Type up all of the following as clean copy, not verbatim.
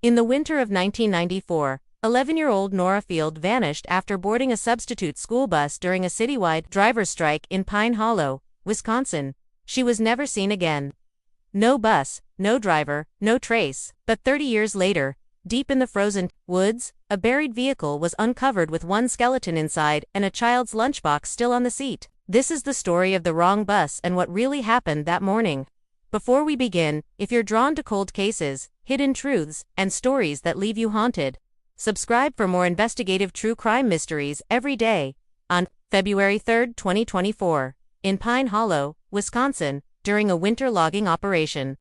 In the winter of 1994, 11-year-old Nora Field vanished after boarding a substitute school bus during a citywide driver strike in Pine Hollow, Wisconsin. She was never seen again. No bus, no driver, no trace. But 30 years later, deep in the frozen woods, a buried vehicle was uncovered with one skeleton inside and a child's lunchbox still on the seat. This is the story of the wrong bus and what really happened that morning. Before we begin, if you're drawn to cold cases, hidden truths, and stories that leave you haunted, subscribe for more investigative true crime mysteries every day. On February 3, 2024, in Pine Hollow, Wisconsin, during a winter logging operation,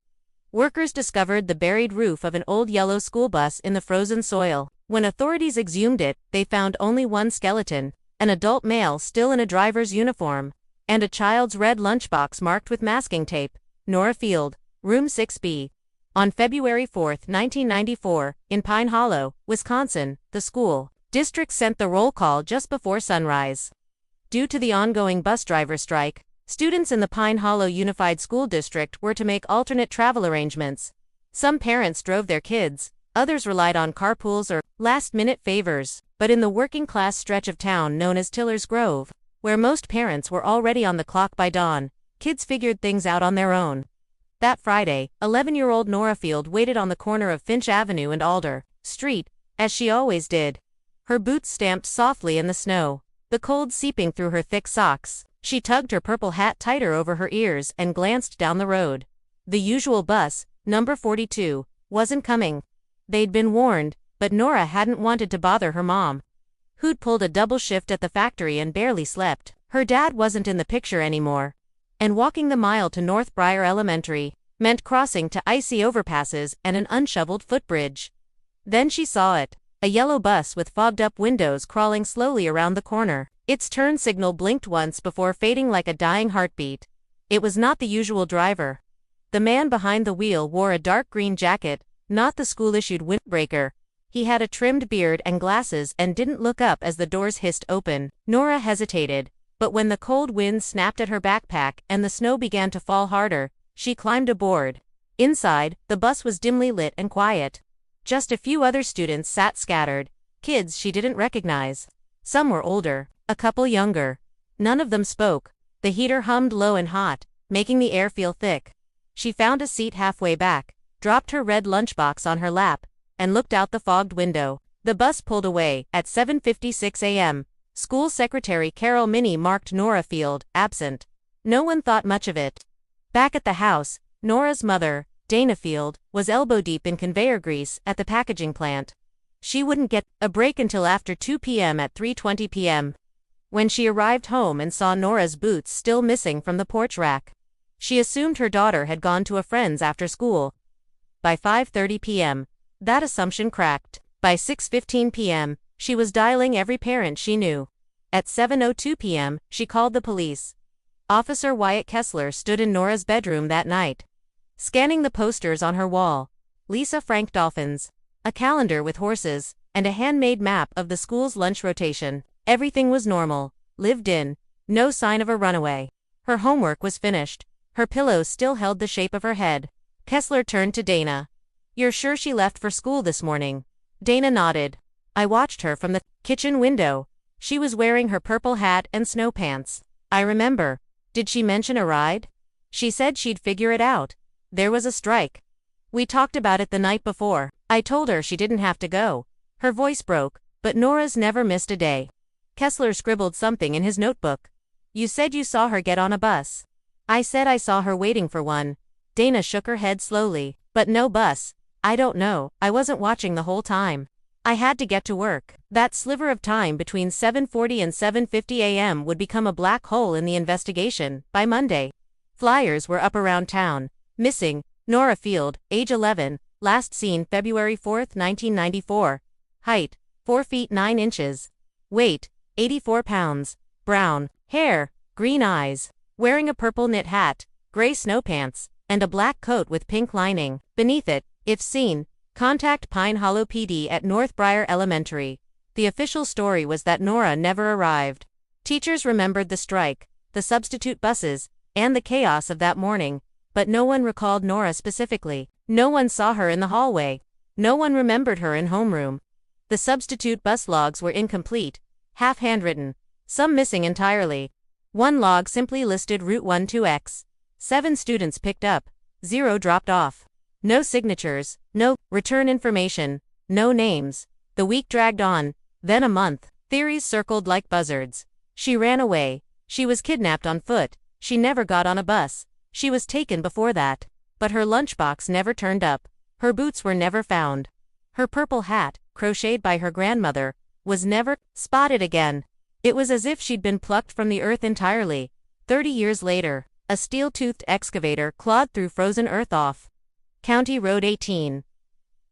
workers discovered the buried roof of an old yellow school bus in the frozen soil. When authorities exhumed it, they found only one skeleton, an adult male still in a driver's uniform, and a child's red lunchbox marked with masking tape. Nora Field, Room 6B. On February 4, 1994, in Pine Hollow, Wisconsin, the school district sent the roll call just before sunrise. Due to the ongoing bus driver strike, students in the Pine Hollow Unified School District were to make alternate travel arrangements. Some parents drove their kids, others relied on carpools or last-minute favors. But in the working-class stretch of town known as Tiller's Grove, where most parents were already on the clock by dawn, kids figured things out on their own. That Friday, 11-year-old Nora Field waited on the corner of Finch Avenue and Alder Street, as she always did. Her boots stamped softly in the snow, the cold seeping through her thick socks. She tugged her purple hat tighter over her ears and glanced down the road. The usual bus, number 42, wasn't coming. They'd been warned, but Nora hadn't wanted to bother her mom, who'd pulled a double shift at the factory and barely slept. Her dad wasn't in the picture anymore, and walking the mile to North Briar Elementary meant crossing to icy overpasses and an unshoveled footbridge. Then she saw it, a yellow bus with fogged-up windows crawling slowly around the corner. Its turn signal blinked once before fading like a dying heartbeat. It was not the usual driver. The man behind the wheel wore a dark green jacket, not the school-issued windbreaker. He had a trimmed beard and glasses and didn't look up as the doors hissed open. Nora hesitated, but when the cold wind snapped at her backpack and the snow began to fall harder, she climbed aboard. Inside, the bus was dimly lit and quiet. Just a few other students sat scattered, kids she didn't recognize. Some were older, a couple younger. None of them spoke. The heater hummed low and hot, making the air feel thick. She found a seat halfway back, dropped her red lunchbox on her lap, and looked out the fogged window. The bus pulled away at 7:56 a.m. School Secretary Carol Minnie marked Nora Field absent. No one thought much of it. Back at the house, Nora's mother, Dana Field, was elbow-deep in conveyor grease at the packaging plant. She wouldn't get a break until after 2 p.m. at 3:20 p.m. when she arrived home and saw Nora's boots still missing from the porch rack. She assumed her daughter had gone to a friend's after school. By 5:30 p.m., that assumption cracked. By 6:15 p.m., she was dialing every parent she knew. At 7:02 p.m., she called the police. Officer Wyatt Kessler stood in Nora's bedroom that night, scanning the posters on her wall. Lisa Frank dolphins, a calendar with horses, and a handmade map of the school's lunch rotation. Everything was normal, lived in, no sign of a runaway. Her homework was finished. Her pillow still held the shape of her head. Kessler turned to Dana. "You're sure she left for school this morning?" Dana nodded. "I watched her from the kitchen window. She was wearing her purple hat and snow pants. I remember. Did she mention a ride?" "She said she'd figure it out. There was a strike. We talked about it the night before. I told her she didn't have to go." Her voice broke, but Nora's never missed a day. Kessler scribbled something in his notebook. "You said you saw her get on a bus." "I said I saw her waiting for one." Dana shook her head slowly. "But no bus. I don't know, I wasn't watching the whole time. I had to get to work." That sliver of time between 7:40 and 7:50 a.m. would become a black hole in the investigation. By Monday, flyers were up around town. Missing, Nora Field, age 11, last seen February 4, 1994. Height, 4 feet 9 inches. Weight, 84 pounds. Brown hair, green eyes. Wearing a purple knit hat, gray snow pants, and a black coat with pink lining. Beneath it, if seen, contact Pine Hollow PD at North Briar Elementary. The official story was that Nora never arrived. Teachers remembered the strike, the substitute buses, and the chaos of that morning, but no one recalled Nora specifically. No one saw her in the hallway. No one remembered her in homeroom. The substitute bus logs were incomplete, half-handwritten, some missing entirely. One log simply listed Route 12X. 7 students picked up, 0 dropped off. No signatures, no return information, no names. The week dragged on, then a month. Theories circled like buzzards. She ran away. She was kidnapped on foot. She never got on a bus. She was taken before that. But her lunchbox never turned up. Her boots were never found. Her purple hat, crocheted by her grandmother, was never spotted again. It was as if she'd been plucked from the earth entirely. 30 years later, a steel-toothed excavator clawed through frozen earth off County Road 18.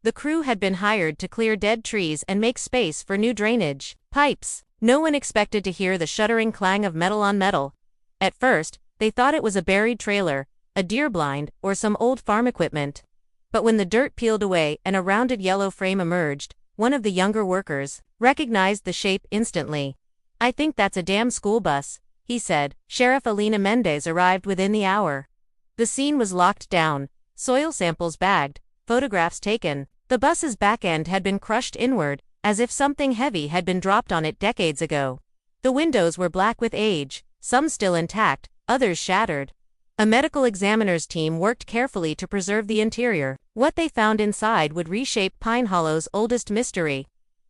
The crew had been hired to clear dead trees and make space for new drainage pipes. No one expected to hear the shuddering clang of metal on metal. At first, they thought it was a buried trailer, a deer blind, or some old farm equipment. But when the dirt peeled away and a rounded yellow frame emerged, one of the younger workers recognized the shape instantly. "I think that's a damn school bus," he said. Sheriff Alina Mendez arrived within the hour. The scene was locked down, soil samples bagged, photographs taken. The bus's back end had been crushed inward, as if something heavy had been dropped on it decades ago. The windows were black with age, some still intact, others shattered. A medical examiner's team worked carefully to preserve the interior. What they found inside would reshape Pine Hollow's oldest mystery.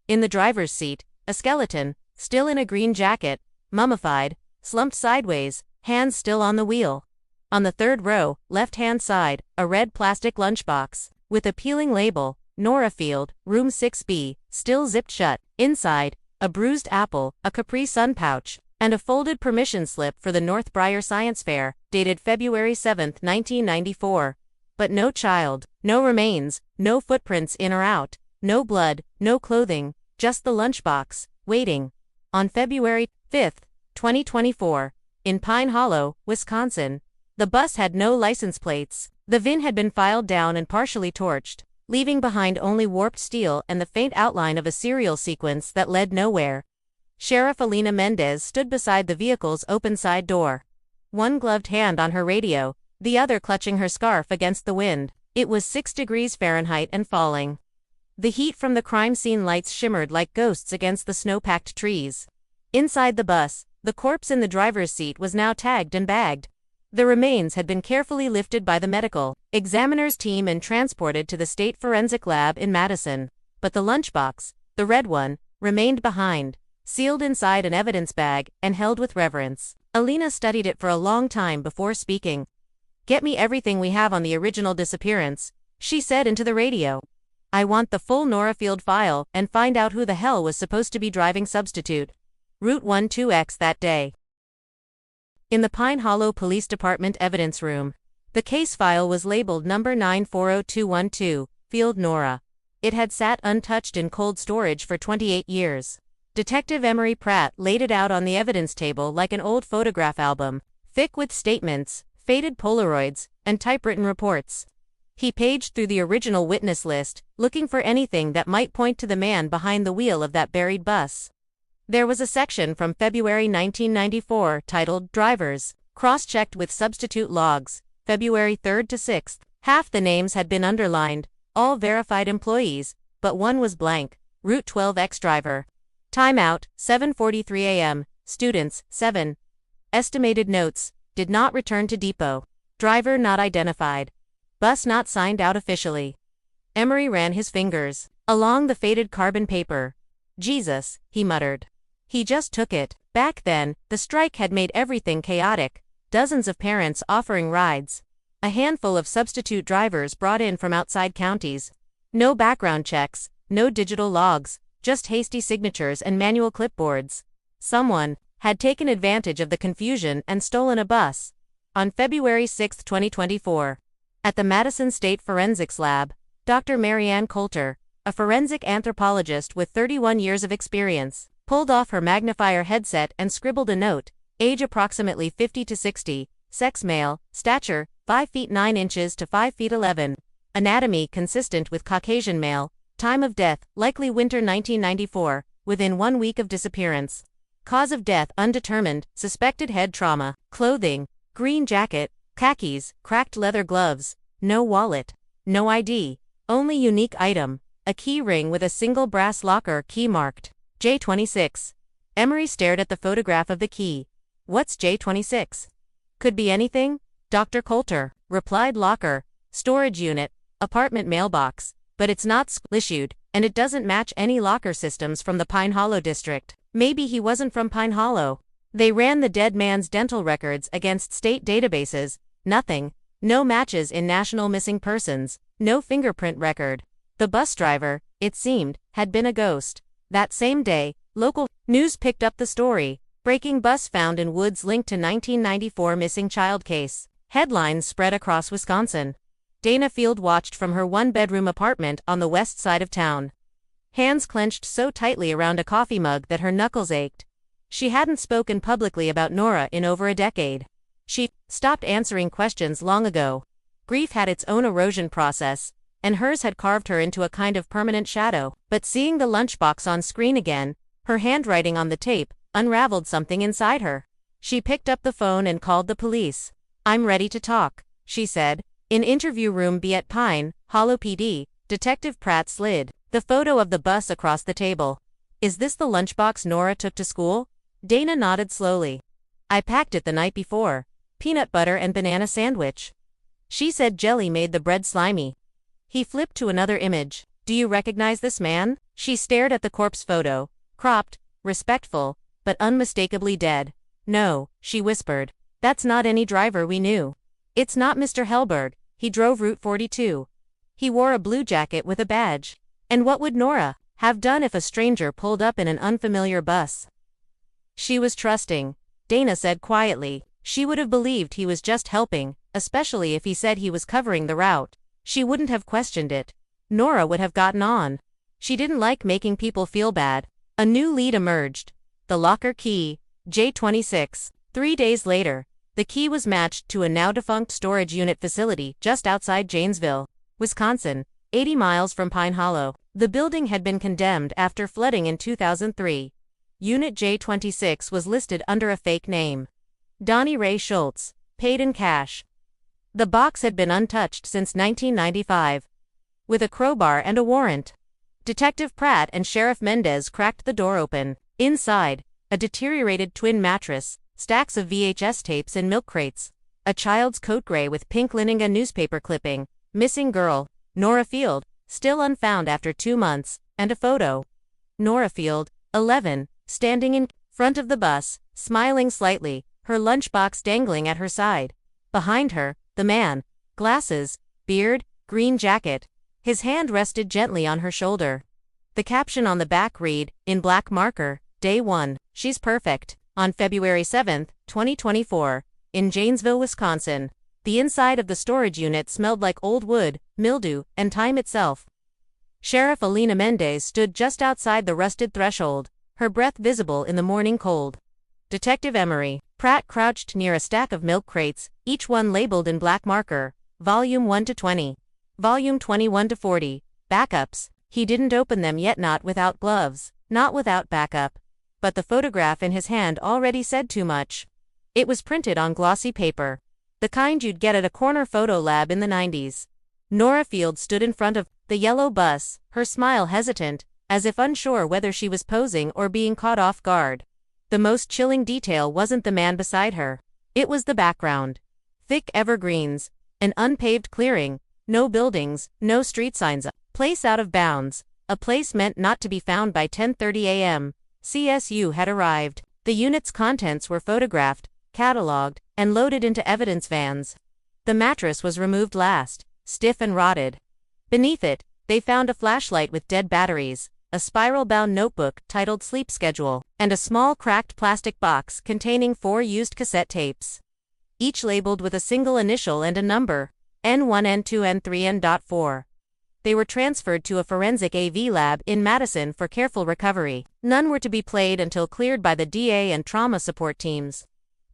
In the driver's seat, a skeleton, still in a green jacket, mummified, slumped sideways, hands still on the wheel. On the third row, left-hand side, a red plastic lunchbox, with a peeling label, Nora Field, Room 6B, still zipped shut. Inside, a bruised apple, a Capri Sun pouch, and a folded permission slip for the North Briar Science Fair, dated February 7, 1994. But no child, no remains, no footprints in or out, no blood, no clothing, just the lunchbox, waiting. On February 5, 2024, in Pine Hollow, Wisconsin, the bus had no license plates. The VIN had been filed down and partially torched, leaving behind only warped steel and the faint outline of a serial sequence that led nowhere. Sheriff Alina Mendez stood beside the vehicle's open side door, one gloved hand on her radio, the other clutching her scarf against the wind. It was 6 degrees Fahrenheit and falling. The heat from the crime scene lights shimmered like ghosts against the snow-packed trees. Inside the bus, the corpse in the driver's seat was now tagged and bagged. The remains had been carefully lifted by the medical examiner's team and transported to the State Forensic Lab in Madison. But the lunchbox, the red one, remained behind, sealed inside an evidence bag and held with reverence. Alina studied it for a long time before speaking. "Get me everything we have on the original disappearance," she said into the radio. "I want the full Nora Field file and find out who the hell was supposed to be driving substitute Route 12X that day." In the Pine Hollow Police Department evidence room, the case file was labeled number 9400212, Field Nora. It had sat untouched in cold storage for 28 years. Detective Emery Pratt laid it out on the evidence table like an old photograph album, thick with statements, faded Polaroids, and typewritten reports. He paged through the original witness list, looking for anything that might point to the man behind the wheel of that buried bus. There was a section from February 1994 titled Drivers, cross-checked with substitute logs, February 3rd to 6th. Half the names had been underlined, all verified employees, but one was blank, Route 12X driver. Timeout, 7:43 a.m., students, 7. Estimated notes, did not return to depot. Driver not identified. Bus not signed out officially. Emery ran his fingers along the faded carbon paper. "Jesus," he muttered. He just took it. Back then, the strike had made everything chaotic. Dozens of parents offering rides. A handful of substitute drivers brought in from outside counties. No background checks, no digital logs, just hasty signatures and manual clipboards. Someone had taken advantage of the confusion and stolen a bus. On February 6, 2024, at the Madison State Forensics Lab, Dr. Marianne Coulter, a forensic anthropologist with 31 years of experience, pulled off her magnifier headset and scribbled a note, age approximately 50 to 60, sex male, stature 5 feet 9 inches to 5 feet 11, anatomy consistent with Caucasian male, time of death likely winter 1994, within 1 week of disappearance. Cause of death undetermined, suspected head trauma, clothing, green jacket, khakis, cracked leather gloves, no wallet, no ID, only unique item, a key ring with a single brass locker key marked J26. Emery stared at the photograph of the key. What's J26? Could be anything, Dr. Coulter replied. Locker, storage unit, apartment mailbox, but it's not issued, and it doesn't match any locker systems from the Pine Hollow district. Maybe he wasn't from Pine Hollow. They ran the dead man's dental records against state databases. Nothing. No matches in National Missing Persons. No fingerprint record. The bus driver, it seemed, had been a ghost. That same day, local news picked up the story. Breaking bus found in woods linked to 1994 missing child case. Headlines spread across Wisconsin. Dana Field watched from her one-bedroom apartment on the west side of town. Hands clenched so tightly around a coffee mug that her knuckles ached. She hadn't spoken publicly about Nora in over a decade. She stopped answering questions long ago. Grief had its own erosion process, and hers had carved her into a kind of permanent shadow. But seeing the lunchbox on screen again, her handwriting on the tape, unraveled something inside her. She picked up the phone and called the police. "I'm ready to talk," she said. In interview room B at Pine Hollow PD, Detective Pratt slid the photo of the bus across the table. "Is this the lunchbox Nora took to school?" Dana nodded slowly. "I packed it the night before. Peanut butter and banana sandwich." She said jelly made the bread slimy. He flipped to another image. "Do you recognize this man?" She stared at the corpse photo. Cropped, respectful, but unmistakably dead. "No," she whispered. "That's not any driver we knew. It's not Mr. Helberg. He drove Route 42. He wore a blue jacket with a badge. And what would Nora have done if a stranger pulled up in an unfamiliar bus?" She was trusting. Dana said quietly. She would have believed he was just helping, especially if he said he was covering the route. She wouldn't have questioned it. Nora would have gotten on. She didn't like making people feel bad. A new lead emerged. The locker key, J26. 3 days later, the key was matched to a now-defunct storage unit facility just outside Janesville, Wisconsin, 80 miles from Pine Hollow. The building had been condemned after flooding in 2003. Unit J26 was listed under a fake name. Donnie Ray Schultz, paid in cash. The box had been untouched since 1995. With a crowbar and a warrant. Detective Pratt and Sheriff Mendez cracked the door open. Inside, a deteriorated twin mattress, stacks of VHS tapes and milk crates, a child's coat gray with pink lining, a newspaper clipping, missing girl, Nora Field, still unfound after 2 months, and a photo. Nora Field, 11, standing in front of the bus, smiling slightly, her lunchbox dangling at her side. Behind her, the man, glasses, beard, green jacket. His hand rested gently on her shoulder. The caption on the back read, in black marker, Day 1, she's perfect. On February 7, 2024, in Janesville, Wisconsin, the inside of the storage unit smelled like old wood, mildew, and time itself. Sheriff Alina Mendez stood just outside the rusted threshold, her breath visible in the morning cold. Detective Emery Pratt crouched near a stack of milk crates, each one labeled in black marker, Volume 1 to 20, Volume 21 to 40, backups. He didn't open them yet, not without gloves, not without backup. But the photograph in his hand already said too much. It was printed on glossy paper. The kind you'd get at a corner photo lab in the 90s. Nora Field stood in front of the yellow bus, her smile hesitant, as if unsure whether she was posing or being caught off guard. The most chilling detail wasn't the man beside her. It was the background. Thick evergreens, an unpaved clearing, no buildings, no street signs, a place out of bounds, a place meant not to be found by 10:30 a.m. CSU had arrived. The unit's contents were photographed, cataloged, and loaded into evidence vans. The mattress was removed last, stiff and rotted. Beneath it, they found a flashlight with dead batteries, a spiral-bound notebook titled Sleep Schedule, and a small cracked plastic box containing 4 used cassette tapes. Each labeled with a single initial and a number, N1, N2, N3, N.4. They were transferred to a forensic AV lab in Madison for careful recovery. None were to be played until cleared by the DA and trauma support teams.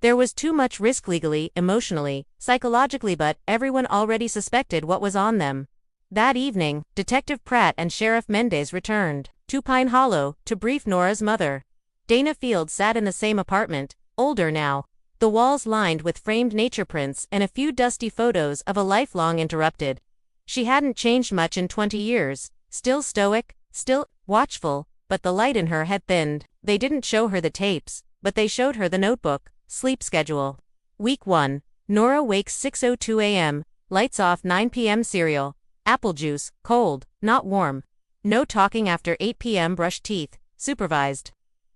There was too much risk legally, emotionally, psychologically, but everyone already suspected what was on them. That evening, Detective Pratt and Sheriff Mendez returned to Pine Hollow to brief Nora's mother. Dana Field sat in the same apartment, older now, the walls lined with framed nature prints and a few dusty photos of a life long interrupted. She hadn't changed much in 20 years, Still stoic, still watchful, but the light in her had thinned. They didn't show her the tapes, but they showed her the notebook. Sleep schedule. Week 1. Nora wakes 6:02 a.m., lights off 9 p.m. cereal, apple juice, cold, not warm. No talking after 8 p.m. brush teeth, supervised.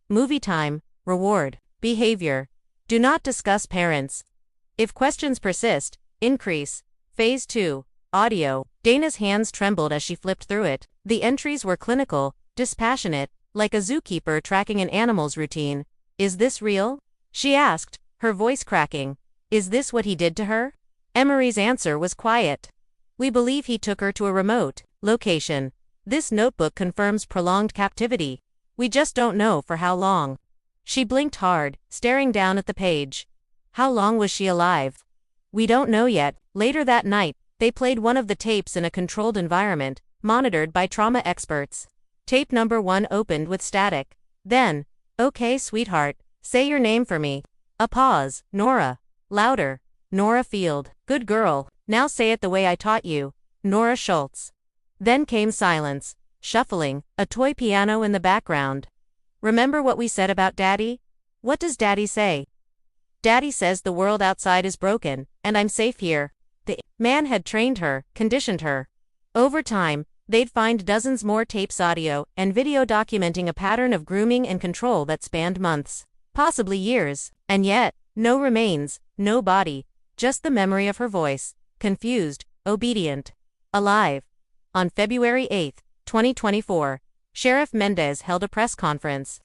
Movie time, reward, behavior. Do not discuss parents. If questions persist, increase. Phase 2. Audio. Dana's hands trembled as she flipped through it. The entries were clinical, dispassionate, like a zookeeper tracking an animal's routine. Is this real? She asked, her voice cracking. Is this what he did to her? Emery's answer was quiet. We believe he took her to a remote location. This notebook confirms prolonged captivity. We just don't know for how long. She blinked hard, staring down at the page. How long was she alive? We don't know yet. Later that night, they played one of the tapes in a controlled environment, monitored by trauma experts. Tape number 1 opened with static. Then, okay, sweetheart, say your name for me. A pause. Nora. Louder. Nora Field. Good girl. Now say it the way I taught you. Nora Schultz. Then came silence, shuffling, a toy piano in the background. Remember what we said about Daddy? What does Daddy say? Daddy says the world outside is broken, and I'm safe here. The man had trained her, conditioned her. Over time, they'd find dozens more tapes, audio, and video documenting a pattern of grooming and control that spanned months, possibly years, and yet, no remains, no body, just the memory of her voice, confused, obedient, alive. On February 8, 2024, Sheriff Mendez held a press conference.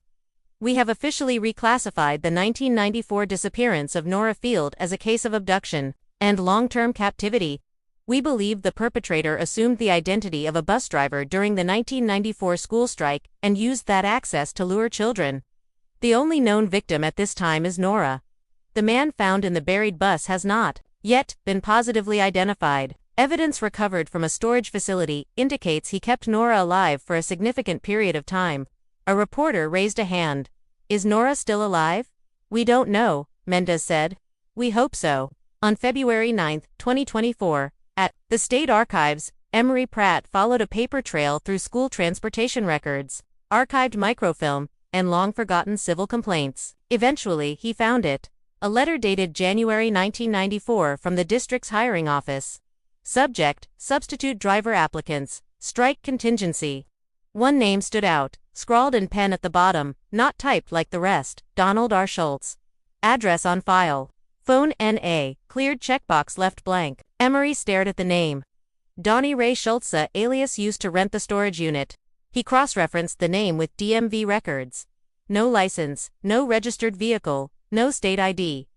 We have officially reclassified the 1994 disappearance of Nora Field as a case of abduction and long-term captivity. We believe the perpetrator assumed the identity of a bus driver during the 1994 school strike and used that access to lure children. The only known victim at this time is Nora. The man found in the buried bus has not yet been positively identified. Evidence recovered from a storage facility indicates he kept Nora alive for a significant period of time. A reporter raised a hand. Is Nora still alive? We don't know, Mendez said. We hope so. On February 9, 2024, at the State Archives, Emery Pratt followed a paper trail through school transportation records, archived microfilm, and long-forgotten civil complaints. Eventually, he found it. A letter dated January 1994 from the district's hiring office. Subject, substitute driver applicants, strike contingency. One name stood out, scrawled in pen at the bottom, not typed like the rest, Donald R. Schultz. Address on file. Phone NA, cleared checkbox left blank. Emery stared at the name. Donnie Ray Schultz, alias used to rent the storage unit. He cross-referenced the name with DMV records. No license, no registered vehicle, no state ID.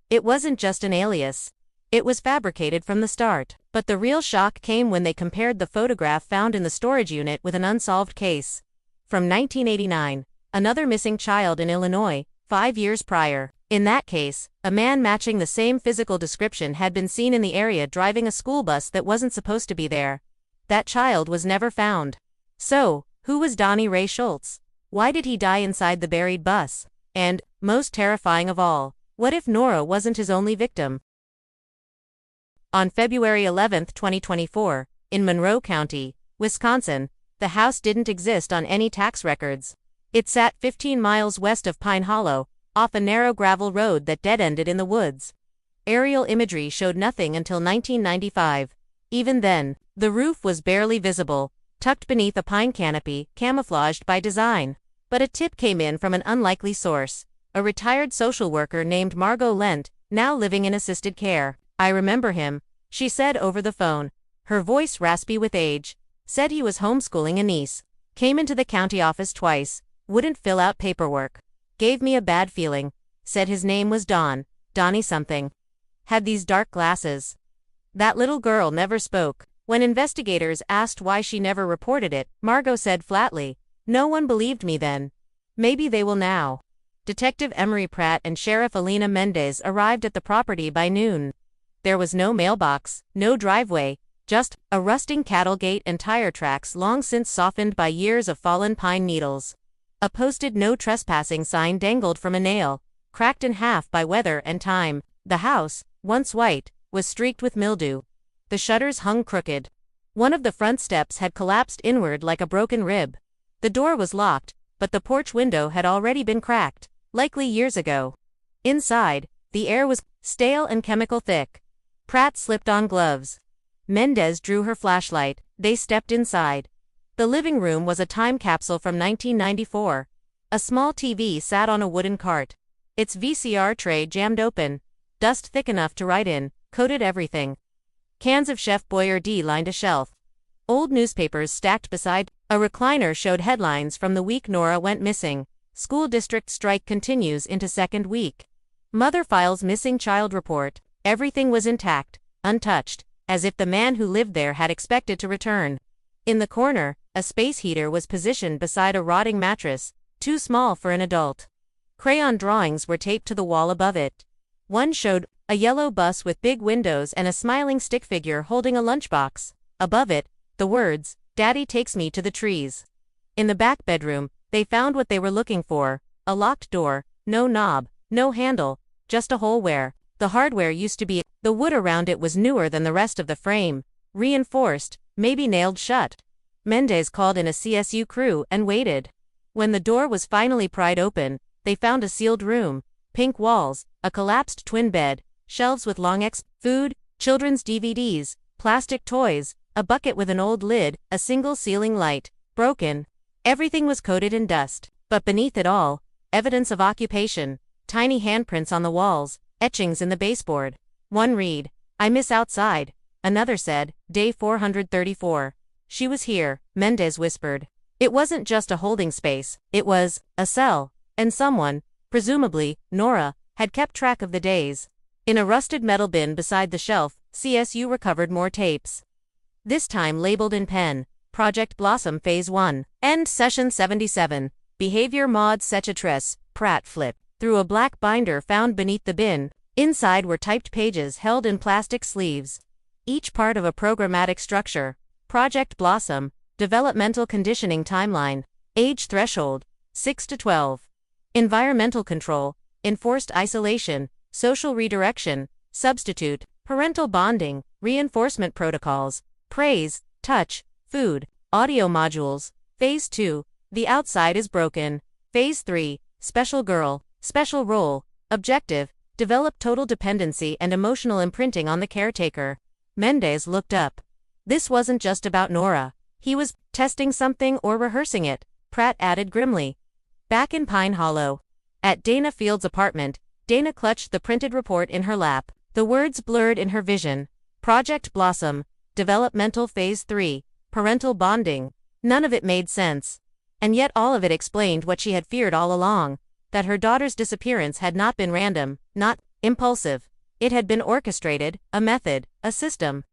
It wasn't just an alias. It was fabricated from the start. But the real shock came when they compared the photograph found in the storage unit with an unsolved case. From 1989, another missing child in Illinois, 5 years prior. In that case, a man matching the same physical description had been seen in the area driving a school bus that wasn't supposed to be there. That child was never found. So, who was Donnie Ray Schultz? Why did he die inside the buried bus? And, most terrifying of all, what if Nora wasn't his only victim? On February 11, 2024, in Monroe County, Wisconsin, the house didn't exist on any tax records. It sat 15 miles west of Pine Hollow, off a narrow gravel road that dead-ended in the woods. Aerial imagery showed nothing until 1995. Even then, the roof was barely visible, tucked beneath a pine canopy, camouflaged by design. But a tip came in from an unlikely source, a retired social worker named Margot Lent, now living in assisted care. I remember him, she said over the phone, her voice raspy with age. Said he was homeschooling a niece. Came into the county office twice, wouldn't fill out paperwork. Gave me a bad feeling. Said his name was Donnie something. Had these dark glasses. That little girl never spoke. When investigators asked why she never reported it, Margot said flatly, "No one believed me then. Maybe they will now." Detective Emery Pratt and Sheriff Alina Mendez arrived at the property by noon. There was no mailbox, no driveway, just a rusting cattle gate and tire tracks long since softened by years of fallen pine needles. A posted no trespassing sign dangled from a nail, cracked in half by weather and time. The house, once white, was streaked with mildew. The shutters hung crooked. One of the front steps had collapsed inward like a broken rib. The door was locked, but the porch window had already been cracked, likely years ago. Inside, the air was stale and chemical thick. Pratt slipped on gloves. Mendez drew her flashlight. They stepped inside. The living room was a time capsule from 1994. A small TV sat on a wooden cart. Its VCR tray jammed open. Dust thick enough to write in coated everything. Cans of Chef Boyardee lined a shelf. Old newspapers stacked beside. A recliner showed headlines from the week Nora went missing. School district strike continues into second week. Mother files missing child report. Everything was intact, untouched, as if the man who lived there had expected to return. In the corner, a space heater was positioned beside a rotting mattress, too small for an adult. Crayon drawings were taped to the wall above it. One showed a yellow bus with big windows and a smiling stick figure holding a lunchbox. Above it, the words, "Daddy takes me to the trees." In the back bedroom, they found what they were looking for, a locked door, no knob, no handle, just a hole where the hardware used to be. The wood around it was newer than the rest of the frame, reinforced, maybe nailed shut. Mendez called in a CSU crew and waited. When the door was finally pried open, they found a sealed room, pink walls, a collapsed twin bed, shelves with long food, children's DVDs, plastic toys, a bucket with an old lid, a single ceiling light, broken. Everything was coated in dust, but beneath it all, evidence of occupation, tiny handprints on the walls, etchings in the baseboard. One read, "I miss outside." Another said, "Day 434. She was here," Mendez whispered. It wasn't just a holding space, it was a cell, and someone, presumably Nora, had kept track of the days. In a rusted metal bin beside the shelf, CSU recovered more tapes. This time labeled in pen, Project Blossom Phase 1, End Session 77, Behavior Mod Sechatres. Pratt flipped through a black binder found beneath the bin. Inside were typed pages held in plastic sleeves. Each part of a programmatic structure. Project Blossom, Developmental Conditioning Timeline, Age Threshold, 6 to 12. Environmental Control, Enforced Isolation, Social Redirection, Substitute, Parental Bonding, Reinforcement Protocols, Praise, Touch, Food, Audio Modules. Phase 2, The Outside is Broken. Phase 3, Special Girl, Special Role, Objective, Develop total dependency and emotional imprinting on the caretaker. Mendez looked up. This wasn't just about Nora. He was testing something or rehearsing it, Pratt added grimly. Back in Pine Hollow. At Dana Field's apartment, Dana clutched the printed report in her lap. The words blurred in her vision. Project Blossom, Developmental Phase 3, Parental Bonding. None of it made sense. And yet all of it explained what she had feared all along. That her daughter's disappearance had not been random, not impulsive. It had been orchestrated, a method, a system.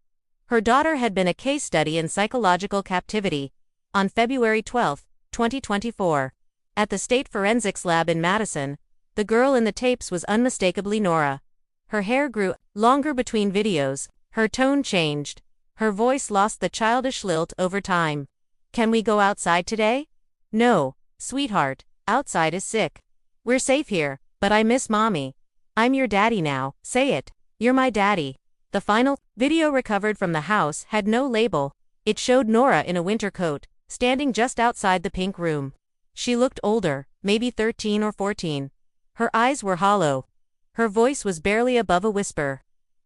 Her daughter had been a case study in psychological captivity. On February 12, 2024, at the State Forensics Lab in Madison, the girl in the tapes was unmistakably Nora. Her hair grew longer between videos, her tone changed, her voice lost the childish lilt over time. "Can we go outside today?" "No, sweetheart, outside is sick. We're safe here, but I miss mommy. I'm your daddy now, say it. You're my daddy." The final video recovered from the house had no label. It showed Nora in a winter coat, standing just outside the pink room. She looked older, maybe 13 or 14. Her eyes were hollow. Her voice was barely above a whisper.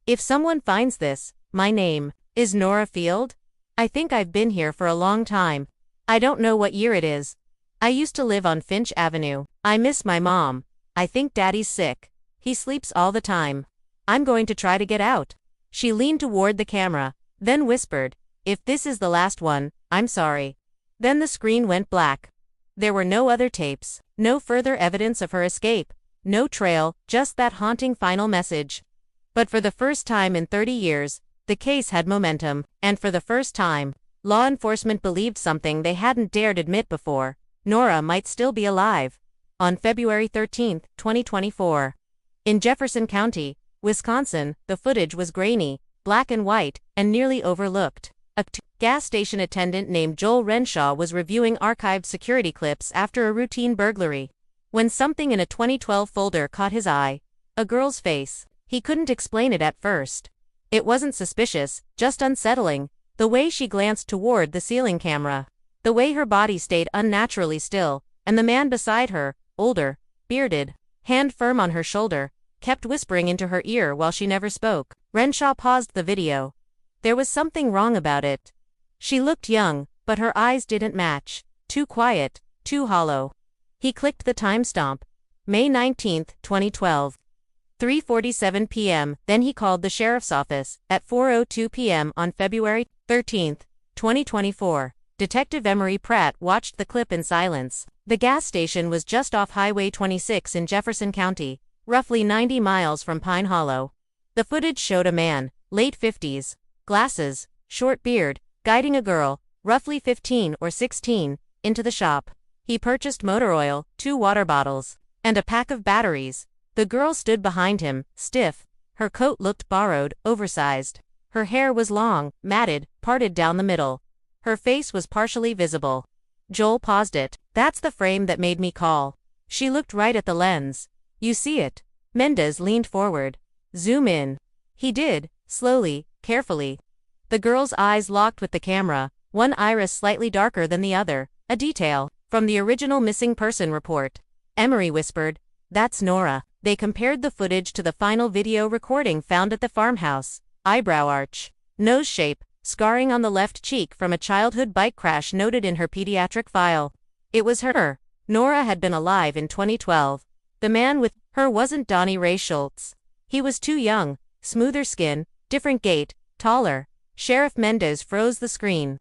"If someone finds this, my name is Nora Field. I think I've been here for a long time. I don't know what year it is. I used to live on Finch Avenue. I miss my mom. I think daddy's sick. He sleeps all the time. I'm going to try to get out." She leaned toward the camera, then whispered, "If this is the last one, I'm sorry." Then the screen went black. There were no other tapes, no further evidence of her escape, no trail, just that haunting final message. But for the first time in 30 years, the case had momentum, and for the first time, law enforcement believed something they hadn't dared admit before. Nora might still be alive. On February 13, 2024. In Jefferson County, Wisconsin, the footage was grainy, black and white, and nearly overlooked. A gas station attendant named Joel Renshaw was reviewing archived security clips after a routine burglary. When something in a 2012 folder caught his eye, a girl's face. He couldn't explain it at first. It wasn't suspicious, just unsettling. The way she glanced toward the ceiling camera. The way her body stayed unnaturally still, and the man beside her, older, bearded, hand firm on her shoulder, kept whispering into her ear while she never spoke. Renshaw paused the video. There was something wrong about it. She looked young, but her eyes didn't match. Too quiet, too hollow. He clicked the timestamp. May 19, 2012. 3:47 p.m. Then he called the sheriff's office at 4:02 p.m. on February 13, 2024. Detective Emery Pratt watched the clip in silence. The gas station was just off Highway 26 in Jefferson County, roughly 90 miles from Pine Hollow. The footage showed a man, late 50s, glasses, short beard, guiding a girl, roughly 15 or 16, into the shop. He purchased motor oil, 2 water bottles, and a pack of batteries. The girl stood behind him, stiff. Her coat looked borrowed, oversized. Her hair was long, matted, parted down the middle. Her face was partially visible. Joel paused it. That's the frame that made me call. She looked right at the lens. You see it? Mendez leaned forward. Zoom in. He did, slowly, carefully. The girl's eyes locked with the camera, one iris slightly darker than the other, a detail from the original missing person report. Emery whispered, "That's Nora." They compared the footage to the final video recording found at the farmhouse. Eyebrow arch, nose shape, scarring on the left cheek from a childhood bike crash noted in her pediatric file. It was her. Nora had been alive in 2012. The man with her wasn't Donnie Ray Schultz. He was too young, smoother skin, different gait, taller. Sheriff Mendez froze the screen.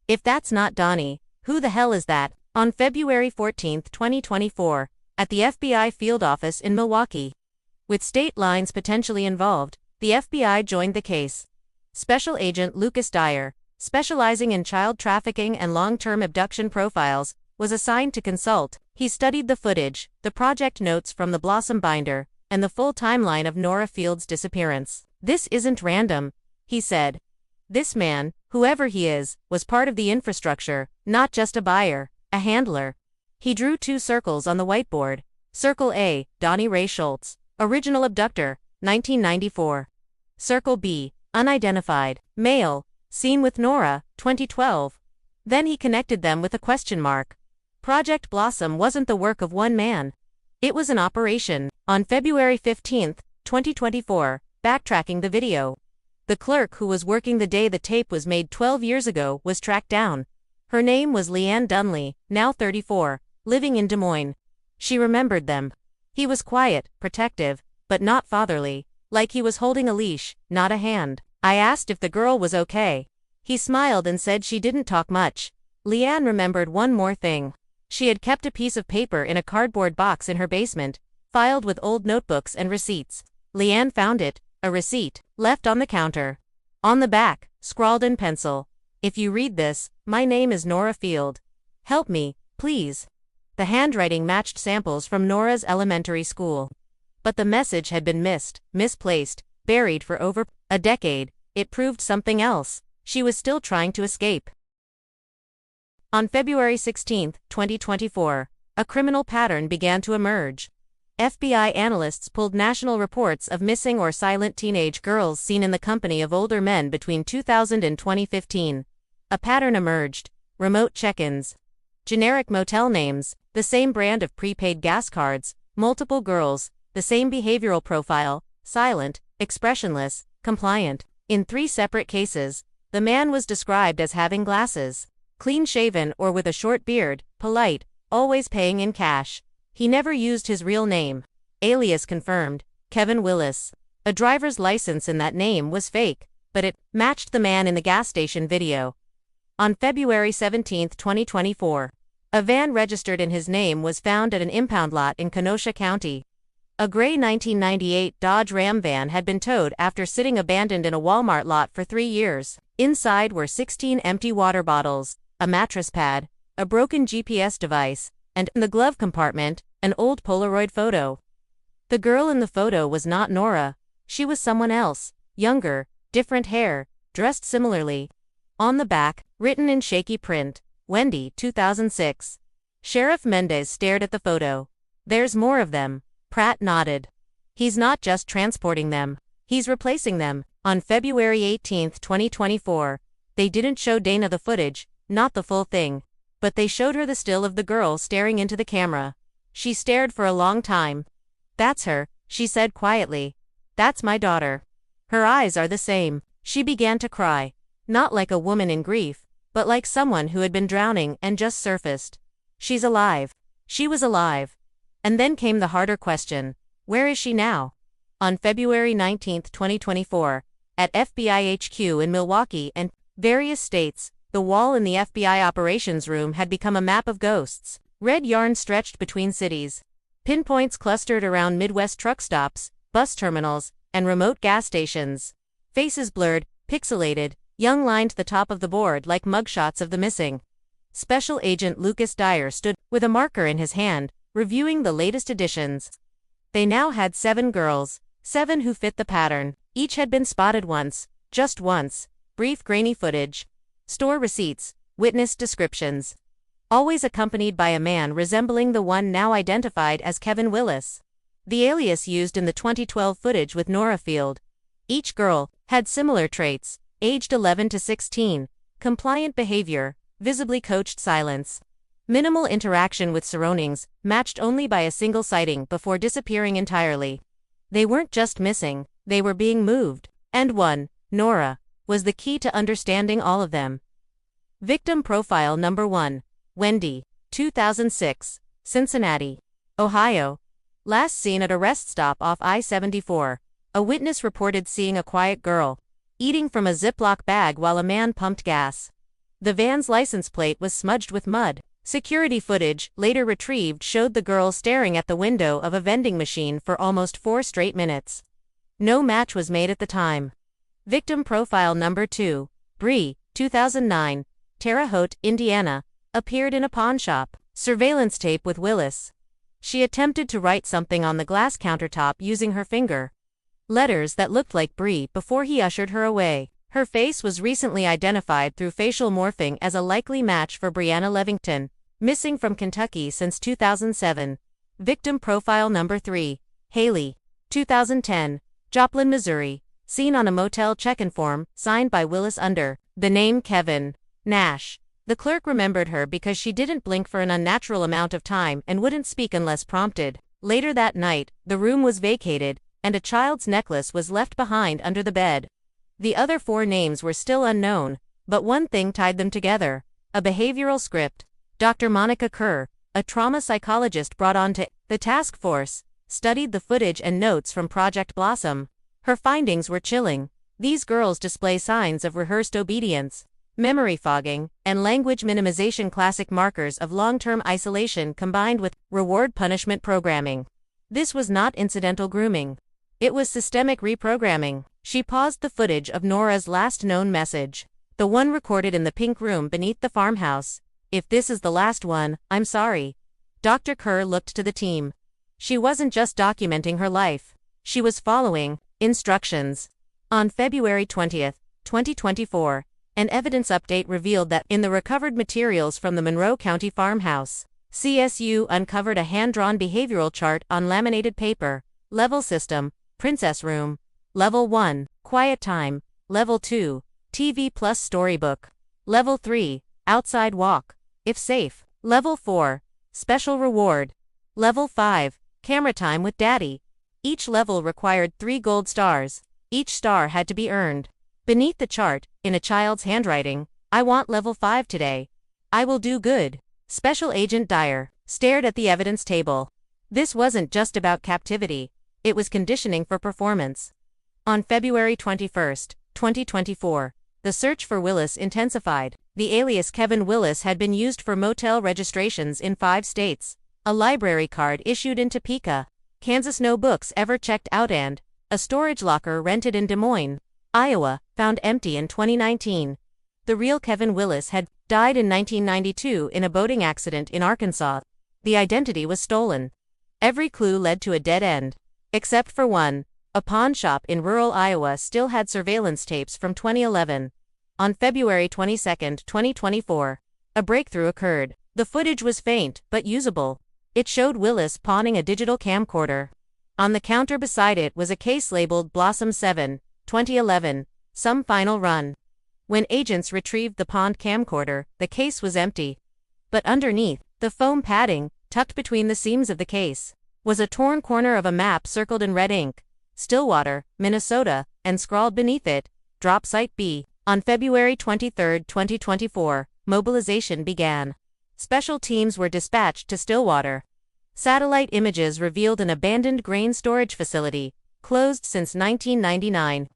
If that's not Donnie, who the hell is that? On February 14, 2024, at the FBI field office in Milwaukee. With state lines potentially involved, the FBI joined the case. Special Agent Lucas Dyer, specializing in child trafficking and long-term abduction profiles, was assigned to consult. He studied the footage, the project notes from the Blossom binder, and the full timeline of Nora Field's disappearance. This isn't random, he said. This man, whoever he is, was part of the infrastructure, not just a buyer, a handler. He drew 2 circles on the whiteboard. Circle A, Donnie Ray Schultz, original abductor, 1994. Circle B, unidentified, male, seen with Nora, 2012. Then he connected them with a question mark. Project Blossom wasn't the work of one man. It was an operation. On February 15, 2024, backtracking the video. The clerk who was working the day the tape was made 12 years ago was tracked down. Her name was Leanne Dunley, now 34, living in Des Moines. She remembered them. He was quiet, protective, but not fatherly, like he was holding a leash, not a hand. I asked if the girl was okay. He smiled and said she didn't talk much. Leanne remembered one more thing. She had kept a piece of paper in a cardboard box in her basement, filed with old notebooks and receipts. Leanne found it, a receipt, left on the counter. On the back, scrawled in pencil, "If you read this, my name is Nora Field. Help me, please." The handwriting matched samples from Nora's elementary school. But the message had been missed, misplaced, buried for over a decade. It proved something else. She was still trying to escape. On February 16, 2024, a criminal pattern began to emerge. FBI analysts pulled national reports of missing or silent teenage girls seen in the company of older men between 2000 and 2015. A pattern emerged: remote check-ins, generic motel names, the same brand of prepaid gas cards, multiple girls, the same behavioral profile, silent, expressionless, compliant. In 3 separate cases, the man was described as having glasses, clean-shaven or with a short beard, polite, always paying in cash. He never used his real name. Alias confirmed, Kevin Willis. A driver's license in that name was fake, but it matched the man in the gas station video. On February 17, 2024, a van registered in his name was found at an impound lot in Kenosha County. A gray 1998 Dodge Ram van had been towed after sitting abandoned in a Walmart lot for 3 years. Inside were 16 empty water bottles, a mattress pad, a broken GPS device, and in the glove compartment, an old Polaroid photo. The girl in the photo was not Nora. She was someone else, younger, different hair, dressed similarly. On the back, written in shaky print, Wendy, 2006. Sheriff Mendez stared at the photo. "There's more of them." Pratt nodded. "He's not just transporting them. He's replacing them." On February 18, 2024, They didn't show Dana the footage, not the full thing. But they showed her the still of the girl staring into the camera. She stared for a long time. "That's her," she said quietly. "That's my daughter. Her eyes are the same." She began to cry. Not like a woman in grief, but like someone who had been drowning and just surfaced. "She's alive." She was alive. And then came the harder question. Where is she now? On February 19, 2024, at FBI HQ in Milwaukee and various states, the wall in the FBI operations room had become a map of ghosts. Red yarn stretched between cities. Pinpoints clustered around Midwest truck stops, bus terminals, and remote gas stations. Faces blurred, pixelated, young lined the top of the board like mugshots of the missing. Special Agent Lucas Dyer stood with a marker in his hand, reviewing the latest additions. They now had 7 girls, 7 who fit the pattern. Each had been spotted once, just once. Brief grainy footage. Store receipts, witness descriptions. Always accompanied by a man resembling the one now identified as Kevin Willis. The alias used in the 2012 footage with Nora Field. Each girl had similar traits, aged 11 to 16, compliant behavior, visibly coached silence. Minimal interaction with surroundings, matched only by a single sighting before disappearing entirely. They weren't just missing, they were being moved. And one, Nora, was the key to understanding all of them. Victim profile number 1. Wendy, 2006, Cincinnati, Ohio. Last seen at a rest stop off I-74. A witness reported seeing a quiet girl eating from a Ziploc bag while a man pumped gas. The van's license plate was smudged with mud. Security footage, later retrieved, showed the girl staring at the window of a vending machine for almost 4 straight minutes. No match was made at the time. Victim profile number 2. Bree, 2009, Terre Haute, Indiana, appeared in a pawn shop. Surveillance tape with Willis. She attempted to write something on the glass countertop using her finger. Letters that looked like Bree before he ushered her away. Her face was recently identified through facial morphing as a likely match for Brianna Levington, missing from Kentucky since 2007. Victim profile number 3. Haley, 2010, Joplin, Missouri, seen on a motel check-in form, signed by Willis under the name Kevin Nash. The clerk remembered her because she didn't blink for an unnatural amount of time and wouldn't speak unless prompted. Later that night, the room was vacated, and a child's necklace was left behind under the bed. The other 4 names were still unknown, but one thing tied them together: a behavioral script. Dr. Monica Kerr, a trauma psychologist brought on to the task force, studied the footage and notes from Project Blossom. Her findings were chilling. These girls display signs of rehearsed obedience, memory fogging, and language minimization, classic markers of long-term isolation combined with reward-punishment programming. This was not incidental grooming. It was systemic reprogramming. She paused the footage of Nora's last known message, the one recorded in the pink room beneath the farmhouse. "If this is the last one, I'm sorry." Dr. Kerr looked to the team. She wasn't just documenting her life. She was following instructions. On February 20, 2024, an evidence update revealed that in the recovered materials from the Monroe County farmhouse, CSU uncovered a hand-drawn behavioral chart on laminated paper. Level system, Princess Room. Level 1, Quiet Time. Level 2, TV plus Storybook. Level 3, Outside Walk, if safe. Level 4, Special Reward. Level 5, Camera Time with Daddy. Each level required 3 gold stars. Each star had to be earned. Beneath the chart, in a child's handwriting, "I want level 5 today. I will do good." Special Agent Dyer stared at the evidence table. This wasn't just about captivity. It was conditioning for performance. On February 21, 2024, the search for Willis intensified. The alias Kevin Willis had been used for motel registrations in 5 states, a library card issued in Topeka, Kansas, no books ever checked out, and a storage locker rented in Des Moines, Iowa, found empty in 2019. The real Kevin Willis had died in 1992 in a boating accident in Arkansas. The identity was stolen. Every clue led to a dead end. Except for one. A pawn shop in rural Iowa still had surveillance tapes from 2011. On February 22, 2024, a breakthrough occurred. The footage was faint, but usable. It showed Willis pawning a digital camcorder. On the counter beside it was a case labeled Blossom 7, 2011, some final run. When agents retrieved the pond camcorder, the case was empty. But underneath, the foam padding, tucked between the seams of the case, was a torn corner of a map circled in red ink, Stillwater, Minnesota, and scrawled beneath it, Drop Site B. On February 23, 2024, mobilization began. Special teams were dispatched to Stillwater. Satellite images revealed an abandoned grain storage facility, closed since 1999.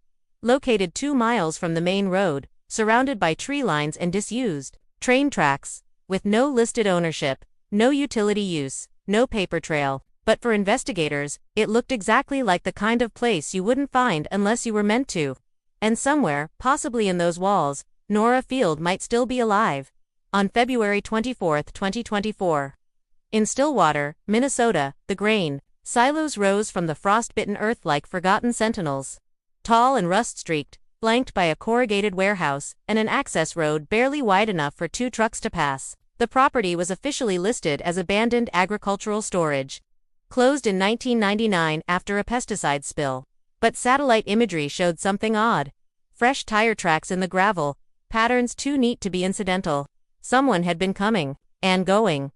Located 2 miles from the main road, surrounded by tree lines and disused train tracks, with no listed ownership, no utility use, no paper trail. But for investigators, it looked exactly like the kind of place you wouldn't find unless you were meant to. And somewhere, possibly in those walls, Nora Field might still be alive. On February 24, 2024. In Stillwater, Minnesota, the grain silos rose from the frost-bitten earth like forgotten sentinels. Tall and rust-streaked, flanked by a corrugated warehouse and an access road barely wide enough for 2 trucks to pass. The property was officially listed as abandoned agricultural storage. Closed in 1999 after a pesticide spill. But satellite imagery showed something odd. Fresh tire tracks in the gravel, patterns too neat to be incidental. Someone had been coming and going.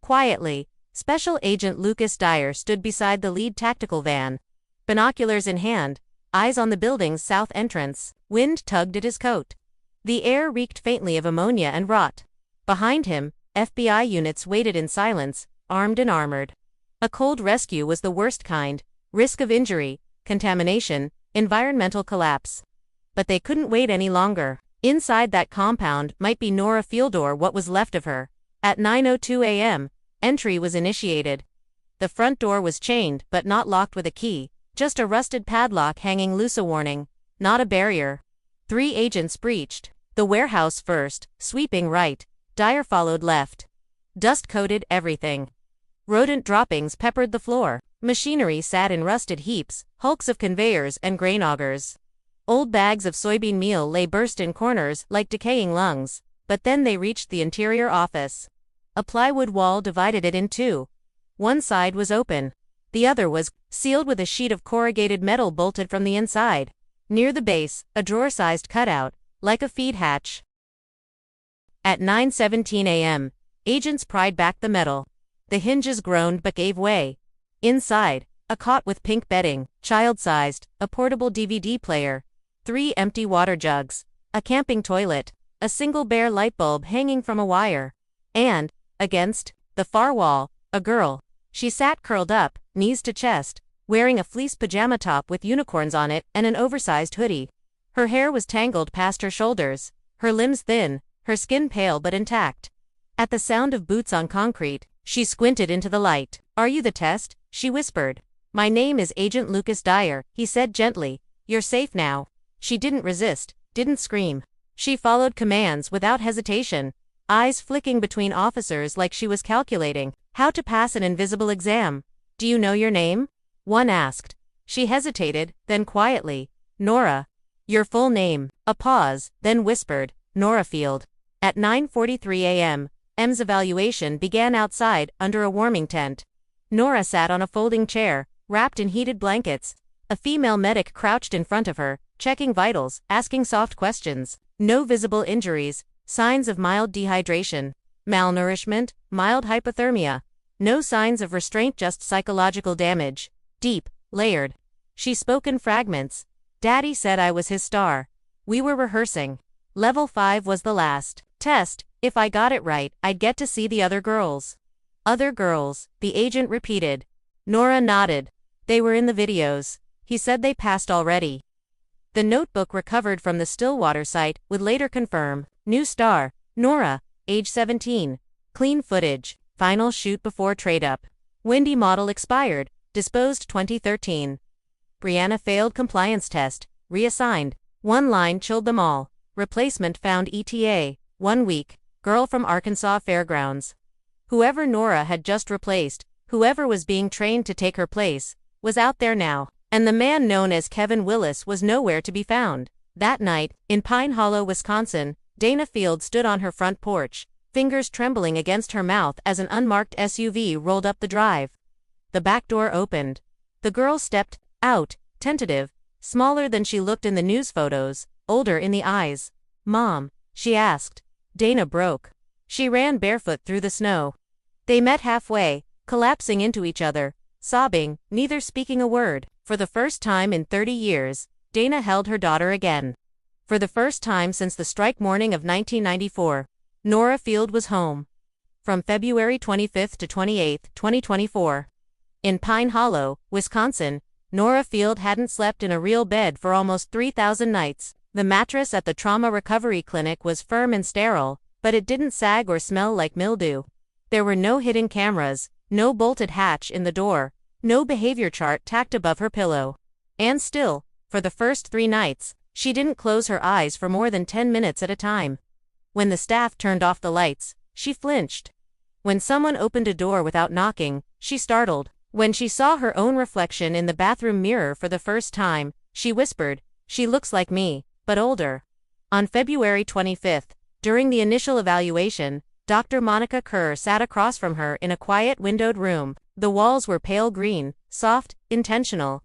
Quietly, Special Agent Lucas Dyer stood beside the lead tactical van. Binoculars in hand, eyes on the building's south entrance. Wind tugged at his coat. The air reeked faintly of ammonia and rot. Behind him, FBI units waited in silence, armed and armored. A cold rescue was the worst kind, risk of injury, contamination, environmental collapse. But they couldn't wait any longer. Inside that compound might be Nora Field or what was left of her. At 9:02 a.m., entry was initiated. The front door was chained but not locked with a key, just a rusted padlock hanging loose, a warning, not a barrier. 3 agents breached. The warehouse first, sweeping right. Dyer followed left. Dust coated everything. Rodent droppings peppered the floor. Machinery sat in rusted heaps, hulks of conveyors and grain augers. Old bags of soybean meal lay burst in corners like decaying lungs. But then they reached the interior office. A plywood wall divided it in 2. One side was open. The other was sealed with a sheet of corrugated metal bolted from the inside. Near the base, a drawer-sized cutout, like a feed hatch. At 9:17 a.m., agents pried back the metal. The hinges groaned but gave way. Inside, a cot with pink bedding, child-sized, a portable DVD player, 3 empty water jugs, a camping toilet, a single bare light bulb hanging from a wire. And, against the far wall, a girl. She sat curled up, knees to chest, wearing a fleece pajama top with unicorns on it and an oversized hoodie. Her hair was tangled past her shoulders, her limbs thin, her skin pale but intact. At the sound of boots on concrete, she squinted into the light. "Are you the test?" she whispered. "My name is Agent Lucas Dyer," he said gently. "You're safe now." She didn't resist, didn't scream. She followed commands without hesitation, eyes flicking between officers like she was calculating how to pass an invisible exam. "Do you know your name?" one asked. She hesitated, then quietly, "Nora." "Your full name." A pause, then whispered, "Nora Field." At 9:43 a.m., M's evaluation began outside, under a warming tent. Nora sat on a folding chair, wrapped in heated blankets. A female medic crouched in front of her, checking vitals, asking soft questions. No visible injuries, signs of mild dehydration, malnourishment, mild hypothermia. No signs of restraint, just psychological damage. Deep, layered. She spoke in fragments. "Daddy said I was his star. We were rehearsing. Level 5 was the last test. If I got it right, I'd get to see the other girls." "Other girls," the agent repeated. Nora nodded. "They were in the videos." He said they passed already. The notebook recovered from the Stillwater site would later confirm. New star, Nora, age 17. Clean footage. Final shoot before trade-up. Windy model expired. Disposed 2013. Brianna failed compliance test. Reassigned. One line chilled them all. Replacement found ETA. 1 week. Girl from Arkansas Fairgrounds. Whoever Nora had just replaced, whoever was being trained to take her place, was out there now. And the man known as Kevin Willis was nowhere to be found. That night, in Pine Hollow, Wisconsin, Dana Field stood on her front porch, fingers trembling against her mouth as an unmarked SUV rolled up the drive. The back door opened. The girl stepped out, tentative, smaller than she looked in the news photos, older in the eyes. "Mom?" she asked. Dana broke. She ran barefoot through the snow. They met halfway, collapsing into each other, sobbing, neither speaking a word. For the first time in 30 years, Dana held her daughter again. For the first time since the strike morning of 1994, Nora Field was home. From February 25 to 28, 2024. In Pine Hollow, Wisconsin, Nora Field hadn't slept in a real bed for almost 3,000 nights. The mattress at the trauma recovery clinic was firm and sterile, but it didn't sag or smell like mildew. There were no hidden cameras, no bolted hatch in the door, no behavior chart tacked above her pillow. And still, for the first 3 nights, she didn't close her eyes for more than 10 minutes at a time. When the staff turned off the lights, she flinched. When someone opened a door without knocking, she startled. When she saw her own reflection in the bathroom mirror for the first time, she whispered, "She looks like me, but older." On February 25, during the initial evaluation, Dr. Monica Kerr sat across from her in a quiet windowed room. The walls were pale green, soft, intentional.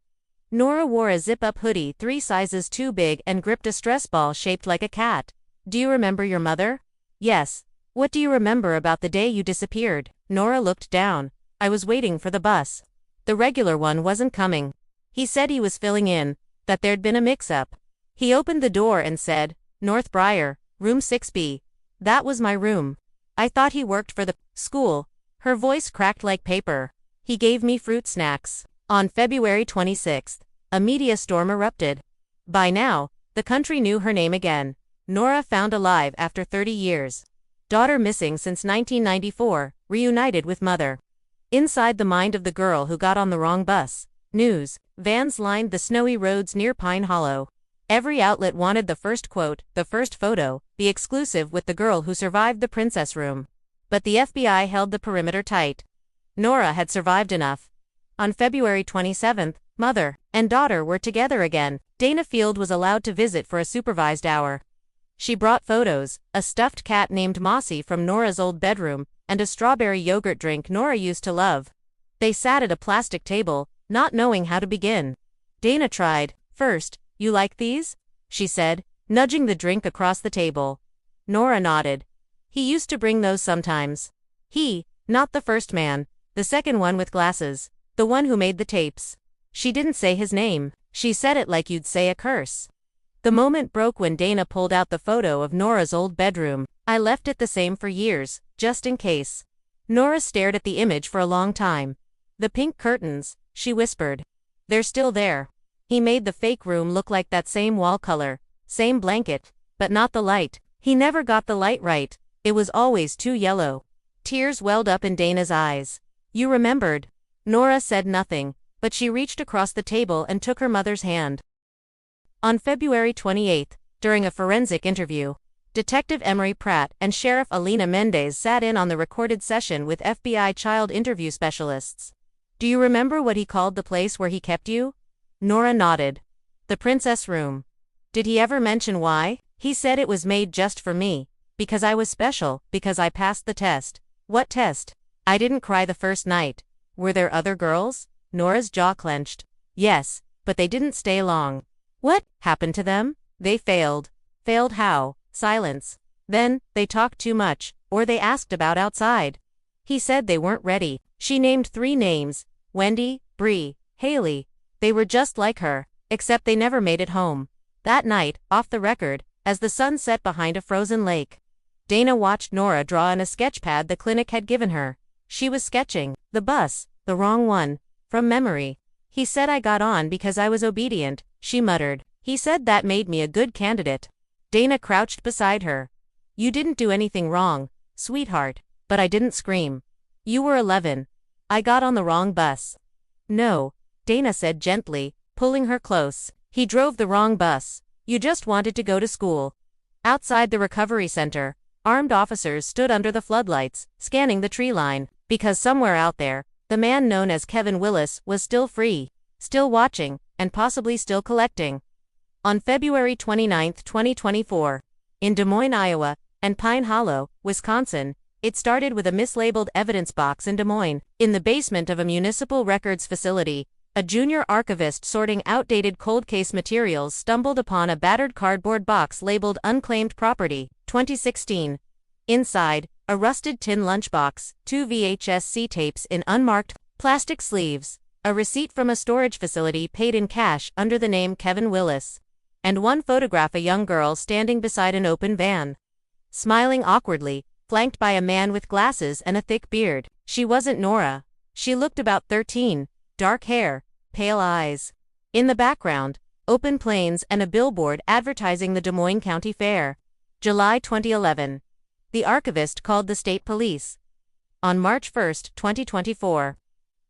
Nora wore a zip-up hoodie 3 sizes too big and gripped a stress ball shaped like a cat. "Do you remember your mother?" "Yes." "What do you remember about the day you disappeared?" Nora looked down. "I was waiting for the bus. The regular one wasn't coming. He said he was filling in, that there'd been a mix-up. He opened the door and said, 'North Briar, room 6B. That was my room. I thought he worked for the school." Her voice cracked like paper. "He gave me fruit snacks." On February 26, a media storm erupted. By now, the country knew her name again. Nora found alive after 30 years. Daughter missing since 1994, reunited with mother. Inside the mind of the girl who got on the wrong bus, news vans lined the snowy roads near Pine Hollow. Every outlet wanted the first quote, the first photo, the exclusive with the girl who survived the princess room. But the FBI held the perimeter tight. Nora had survived enough. On February 27, mother and daughter were together again. Dana Field was allowed to visit for a supervised hour. She brought photos, a stuffed cat named Mossy from Nora's old bedroom, and a strawberry yogurt drink Nora used to love. They sat at a plastic table, not knowing how to begin. Dana tried. "First, you like these?" she said, nudging the drink across the table. Nora nodded. "He used to bring those sometimes." He, not the first man, the second one with glasses, the one who made the tapes. She didn't say his name. She said it like you'd say a curse. The moment broke when Dana pulled out the photo of Nora's old bedroom. "I left it the same for years, just in case." Nora stared at the image for a long time. "The pink curtains," she whispered. "They're still there. He made the fake room look like that same wall color, same blanket, but not the light. He never got the light right. It was always too yellow." Tears welled up in Dana's eyes. "You remembered." Nora said nothing, but she reached across the table and took her mother's hand. On February 28, during a forensic interview, Detective Emery Pratt and Sheriff Alina Mendez sat in on the recorded session with FBI child interview specialists. "Do you remember what he called the place where he kept you?" Nora nodded. "The princess room." "Did he ever mention why?" "He said it was made just for me. Because I was special, because I passed the test." "What test?" "I didn't cry the first night." "Were there other girls?" Nora's jaw clenched. "Yes, but they didn't stay long." "What happened to them?" "They failed." "Failed how?" Silence. "Then, they talked too much, or they asked about outside." He said they weren't ready. She named 3 names, Wendy, Bree, Haley. They were just like her, except they never made it home. That night, off the record, as the sun set behind a frozen lake, Dana watched Nora draw on a sketch pad the clinic had given her. She was sketching the bus, the wrong one, from memory. "He said I got on because I was obedient," she muttered. "He said that made me a good candidate." Dana crouched beside her. "You didn't do anything wrong, sweetheart, but I didn't scream. You were 11. I got on the wrong bus." "No," Dana said gently, pulling her close. "He drove the wrong bus. You just wanted to go to school." Outside the recovery center, armed officers stood under the floodlights, scanning the tree line, because somewhere out there, the man known as Kevin Willis was still free, still watching, and possibly still collecting. On February 29, 2024, in Des Moines, Iowa, and Pine Hollow, Wisconsin, it started with a mislabeled evidence box in Des Moines. In the basement of a municipal records facility, A junior archivist sorting outdated cold case materials stumbled upon a battered cardboard box labeled Unclaimed Property, 2016. Inside, a rusted tin lunchbox, 2 VHS tapes in unmarked plastic sleeves, a receipt from a storage facility paid in cash under the name Kevin Willis, and one photograph: a young girl standing beside an open van, smiling awkwardly, flanked by a man with glasses and a thick beard. She wasn't Nora. She looked about 13, dark hair, pale eyes. In the background, open plains and a billboard advertising the Des Moines County Fair. July 2011. The archivist called the state police. On March 1, 2024.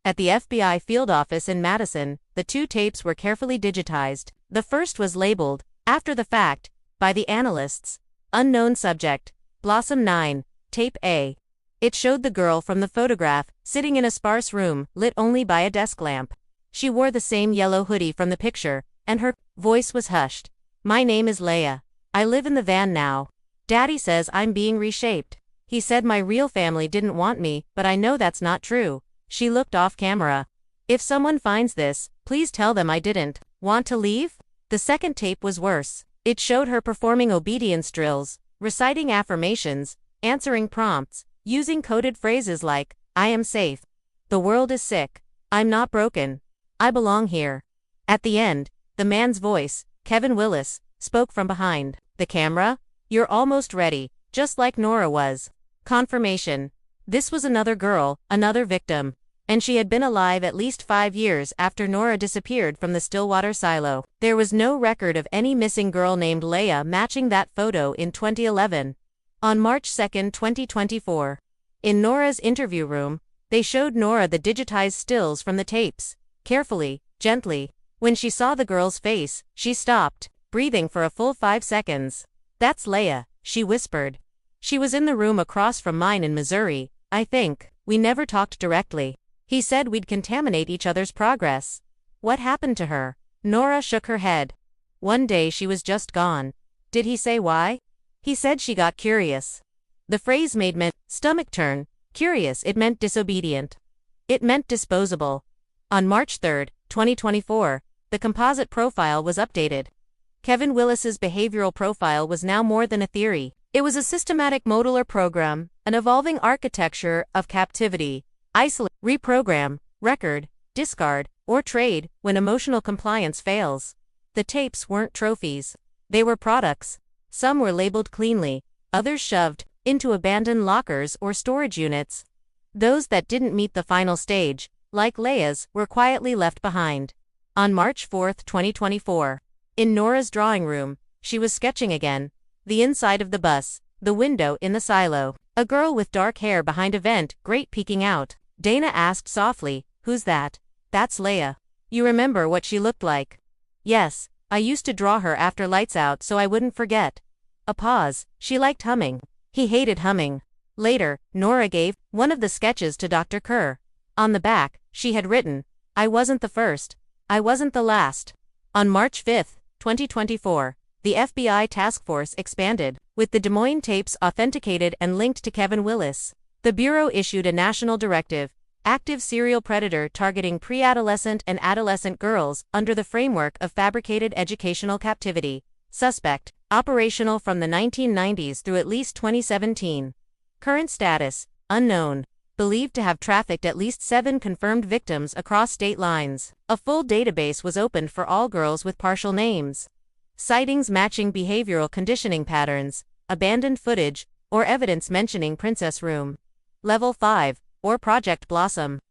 At the FBI field office in Madison, the 2 tapes were carefully digitized. The first was labeled, after the fact, by the analysts, Unknown Subject, Blossom 9, Tape A. It showed the girl from the photograph, sitting in a sparse room, lit only by a desk lamp. She wore the same yellow hoodie from the picture, and her voice was hushed. "My name is Leah. I live in the van now. Daddy says I'm being reshaped. He said my real family didn't want me, but I know that's not true." She looked off camera. "If someone finds this, please tell them I didn't want to leave." The second tape was worse. It showed her performing obedience drills, reciting affirmations, answering prompts, using coded phrases like, "I am safe. The world is sick. I'm not broken. I belong here." At the end, the man's voice, Kevin Willis, spoke from behind the camera. "You're almost ready, just like Nora was." Confirmation. This was another girl, another victim. And she had been alive at least 5 years after Nora disappeared from the Stillwater silo. There was no record of any missing girl named Leah matching that photo in 2011. On March 2, 2024. In Nora's interview room, they showed Nora the digitized stills from the tapes. Carefully, gently. When she saw the girl's face, she stopped, breathing for a full 5 seconds. "That's Leah," she whispered. "She was in the room across from mine in Missouri, I think. We never talked directly. He said we'd contaminate each other's progress." "What happened to her?" Nora shook her head. "One day she was just gone." "Did he say why?" "He said she got curious." The phrase made my stomach turn. Curious, it meant disobedient. It meant disposable. On March 3, 2024, the composite profile was updated. Kevin Willis's behavioral profile was now more than a theory. It was a systematic modular program, an evolving architecture of captivity, isolate, reprogram, record, discard, or trade when emotional compliance fails. The tapes weren't trophies. They were products. Some were labeled cleanly, others shoved into abandoned lockers or storage units. Those that didn't meet the final stage, like Leah's, were quietly left behind. On March 4, 2024. In Nora's drawing room, she was sketching again. The inside of the bus, the window in the silo. A girl with dark hair behind a vent grate peeking out. Dana asked softly, "Who's that?" "That's Leah. You remember what she looked like?" "Yes, I used to draw her after lights out so I wouldn't forget." A pause. "She liked humming." "He hated humming." Later, Nora gave one of the sketches to Dr. Kerr. On the back, she had written, "I wasn't the first. I wasn't the last." On March 5, 2024, the FBI task force expanded. With the Des Moines tapes authenticated and linked to Kevin Willis, the Bureau issued a national directive, Active Serial Predator Targeting Pre-Adolescent and Adolescent Girls under the framework of fabricated educational captivity. Suspect, operational from the 1990s through at least 2017. Current status, unknown. Believed to have trafficked at least 7 confirmed victims across state lines. A full database was opened for all girls with partial names. Sightings matching behavioral conditioning patterns, abandoned footage, or evidence mentioning Princess Room. Level 5, or Project Blossom.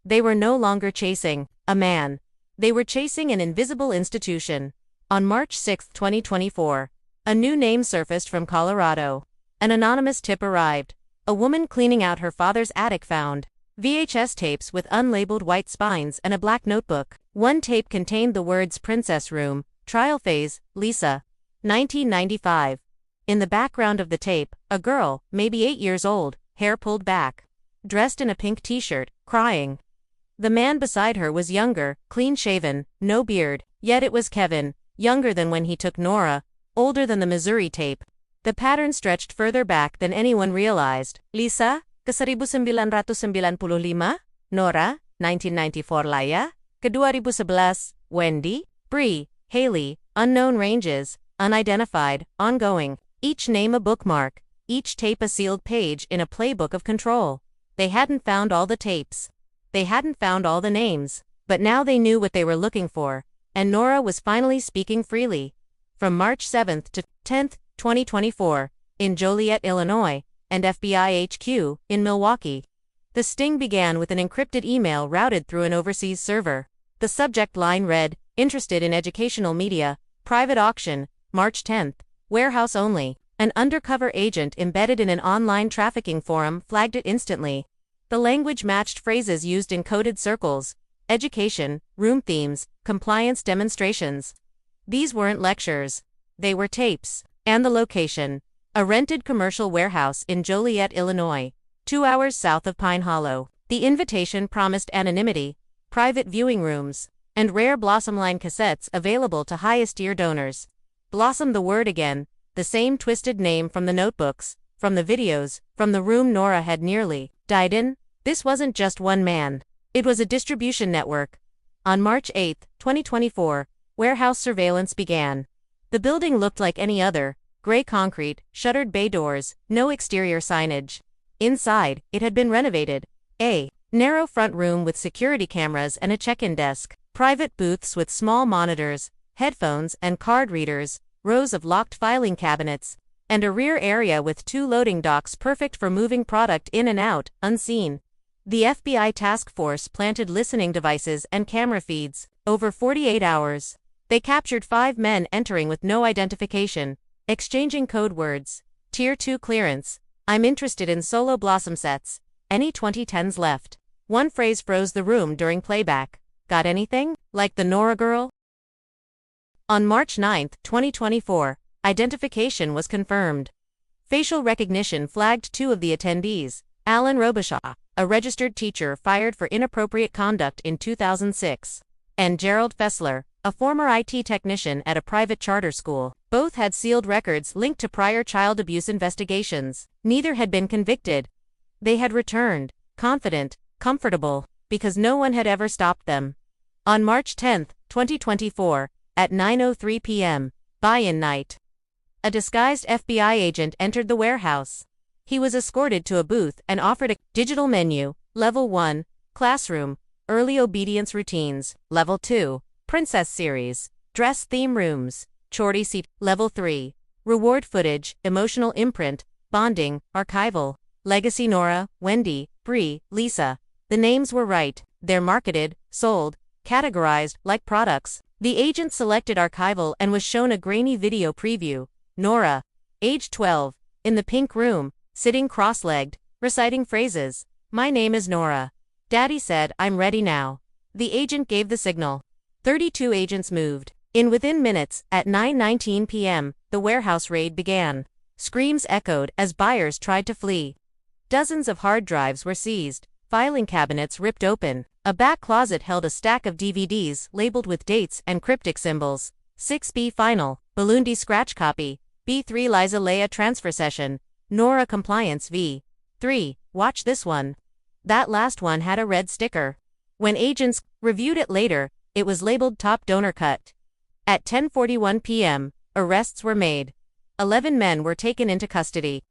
They were no longer chasing a man. They were chasing an invisible institution. On March 6, 2024, a new name surfaced from Colorado. An anonymous tip arrived. A woman cleaning out her father's attic found VHS tapes with unlabeled white spines and a black notebook. One tape contained the words Princess Room, Trial Phase, Lisa. 1995. In the background of the tape, a girl, maybe 8 years old, hair pulled back, dressed in a pink t-shirt, crying. The man beside her was younger, clean-shaven, no beard, yet it was Kevin, younger than when he took Nora, older than the Missouri tape. The pattern stretched further back than anyone realized. Lisa, ka 1995, Nora, 1994 Leah, 2011, Wendy, Bree, Haley, unknown ranges, unidentified, ongoing, each name a bookmark, each tape a sealed page in a playbook of control. They hadn't found all the tapes. They hadn't found all the names. But now they knew what they were looking for, and Nora was finally speaking freely. From March 7th to 10th, 2024, in Joliet, Illinois, and FBI HQ, in Milwaukee. The sting began with an encrypted email routed through an overseas server. The subject line read, "Interested in educational media, private auction, March 10th, warehouse only." An undercover agent embedded in an online trafficking forum flagged it instantly. The language matched phrases used in coded circles: education, room themes, compliance demonstrations. These weren't lectures. They were tapes. And the location: a rented commercial warehouse in Joliet, Illinois, 2 hours south of Pine Hollow. The invitation promised anonymity, private viewing rooms, and rare Blossomline cassettes available to highest-tier donors. Blossom, the word again, the same twisted name from the notebooks, from the videos, from the room Nora had nearly died in. This wasn't just one man. It was a distribution network. On March 8, 2024, warehouse surveillance began. The building looked like any other: gray concrete, shuttered bay doors, no exterior signage. Inside, it had been renovated. A narrow front room with security cameras and a check-in desk, private booths with small monitors, headphones and card readers, rows of locked filing cabinets, and a rear area with 2 loading docks perfect for moving product in and out, unseen. The FBI task force planted listening devices and camera feeds. Over 48 hours, they captured 5 men entering with no identification, exchanging code words. Tier 2 clearance: "I'm interested in solo Blossom sets. Any 2010s left?" One phrase froze the room during playback. "Got anything? Like the Nora girl?" On March 9, 2024, identification was confirmed. Facial recognition flagged 2 of the attendees: Alan Robichaud, a registered teacher fired for inappropriate conduct in 2006, and Gerald Fessler, a former IT technician at a private charter school. Both had sealed records linked to prior child abuse investigations. Neither had been convicted. They had returned, confident, comfortable, because no one had ever stopped them. On March 10, 2024, at 9:03 p.m., buy-in night, a disguised FBI agent entered the warehouse. He was escorted to a booth and offered a digital menu: Level 1, Classroom, Early Obedience Routines; Level 2, Princess Series, Dress Theme Rooms, Chorty Seat; Level 3, Reward Footage, Emotional Imprint, Bonding, Archival, Legacy. Nora, Wendy, Bree, Lisa. The names were right. They're marketed, sold, categorized like products. The agent selected Archival and was shown a grainy video preview. Nora, age 12, in the pink room, sitting cross-legged, reciting phrases. "My name is Nora. Daddy said I'm ready now." The agent gave the signal. 32 agents moved in within minutes. At 9:19 p.m., the warehouse raid began. Screams echoed as buyers tried to flee. Dozens of hard drives were seized, filing cabinets ripped open. A back closet held a stack of DVDs labeled with dates and cryptic symbols: 6B Final, Balundi Scratch Copy, B3 Liza Leia Transfer Session, Nora Compliance V3, Watch This One. That last one had a red sticker. When agents reviewed it later, it was labeled Top Donor Cut. At 10:41 p.m., arrests were made. 11 men were taken into custody.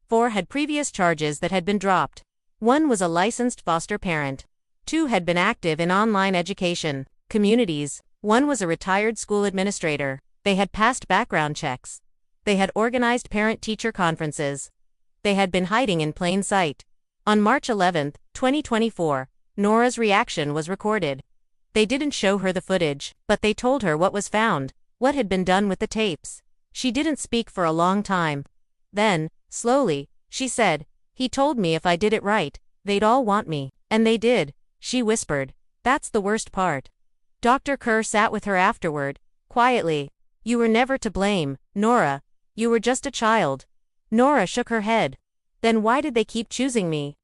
4 had previous charges that had been dropped. 1 was a licensed foster parent. 2 had been active in online education communities. 1 was a retired school administrator. They had passed background checks. They had organized parent-teacher conferences. They had been hiding in plain sight. On March 11, 2024, Nora's reaction was recorded. They didn't show her the footage, but they told her what was found, what had been done with the tapes. She didn't speak for a long time. Then, slowly, she said, "He told me if I did it right, they'd all want me. And they did," she whispered. "That's the worst part." Dr. Kerr sat with her afterward, quietly. "You were never to blame, Nora. You were just a child." Nora shook her head. "Then why did they keep choosing me?"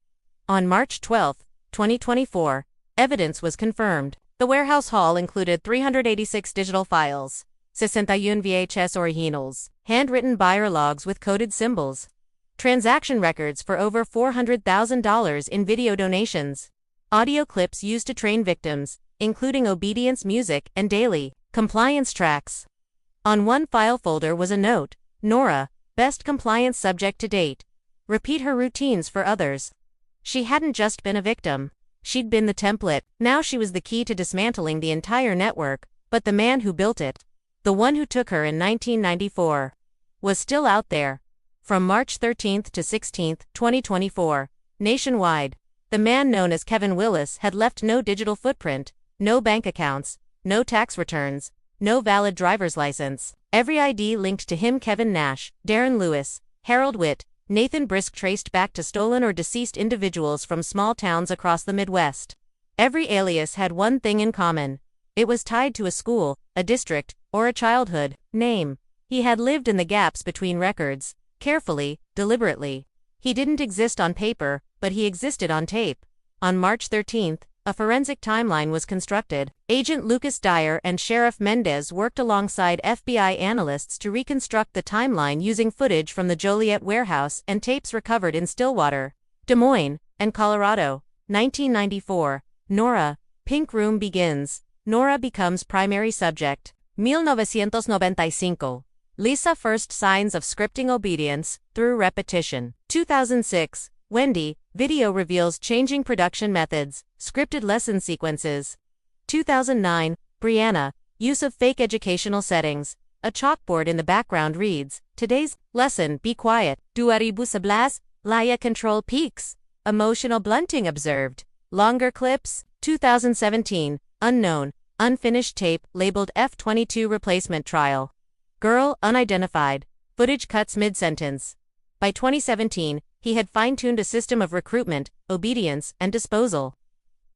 On March 12, 2024, evidence was confirmed. The warehouse haul included 386 digital files, 61 VHS originals, handwritten buyer logs with coded symbols, transaction records for over $400,000 in video donations, audio clips used to train victims, including obedience music and daily compliance tracks. On one file folder was a note: Nora, best compliance subject to date. Repeat her routines for others. She hadn't just been a victim. She'd been the template. Now she was the key to dismantling the entire network, but the man who built it, the one who took her in 1994, was still out there. From March 13 to 16, 2024, nationwide, the man known as Kevin Willis had left no digital footprint, no bank accounts, no tax returns, no valid driver's license. Every ID linked to him: Kevin Nash, Darren Lewis, Harold Witt, Nathan Brisk, traced back to stolen or deceased individuals from small towns across the Midwest. Every alias had one thing in common: it was tied to a school, a district, or a childhood name. He had lived in the gaps between records, carefully, deliberately. He didn't exist on paper, but he existed on tape. On March 13, a forensic timeline was constructed. Agent Lucas Dyer and Sheriff Mendez worked alongside FBI analysts to reconstruct the timeline using footage from the Joliet warehouse and tapes recovered in Stillwater, Des Moines, and Colorado. 1994. Nora. Pink Room begins. Nora becomes primary subject. 1995. Lisa first signs of scripting obedience through repetition. 2006. Wendy. Video reveals changing production methods, scripted lesson sequences. 2009. Brianna. Use of fake educational settings. A chalkboard in the background reads, "Today's lesson, be quiet." 2011. Laya control peaks. Emotional blunting observed. Longer clips. 2017. Unknown. Unfinished tape labeled F-22 replacement trial. Girl unidentified. Footage cuts mid-sentence. By 2017, he had fine-tuned a system of recruitment, obedience, and disposal.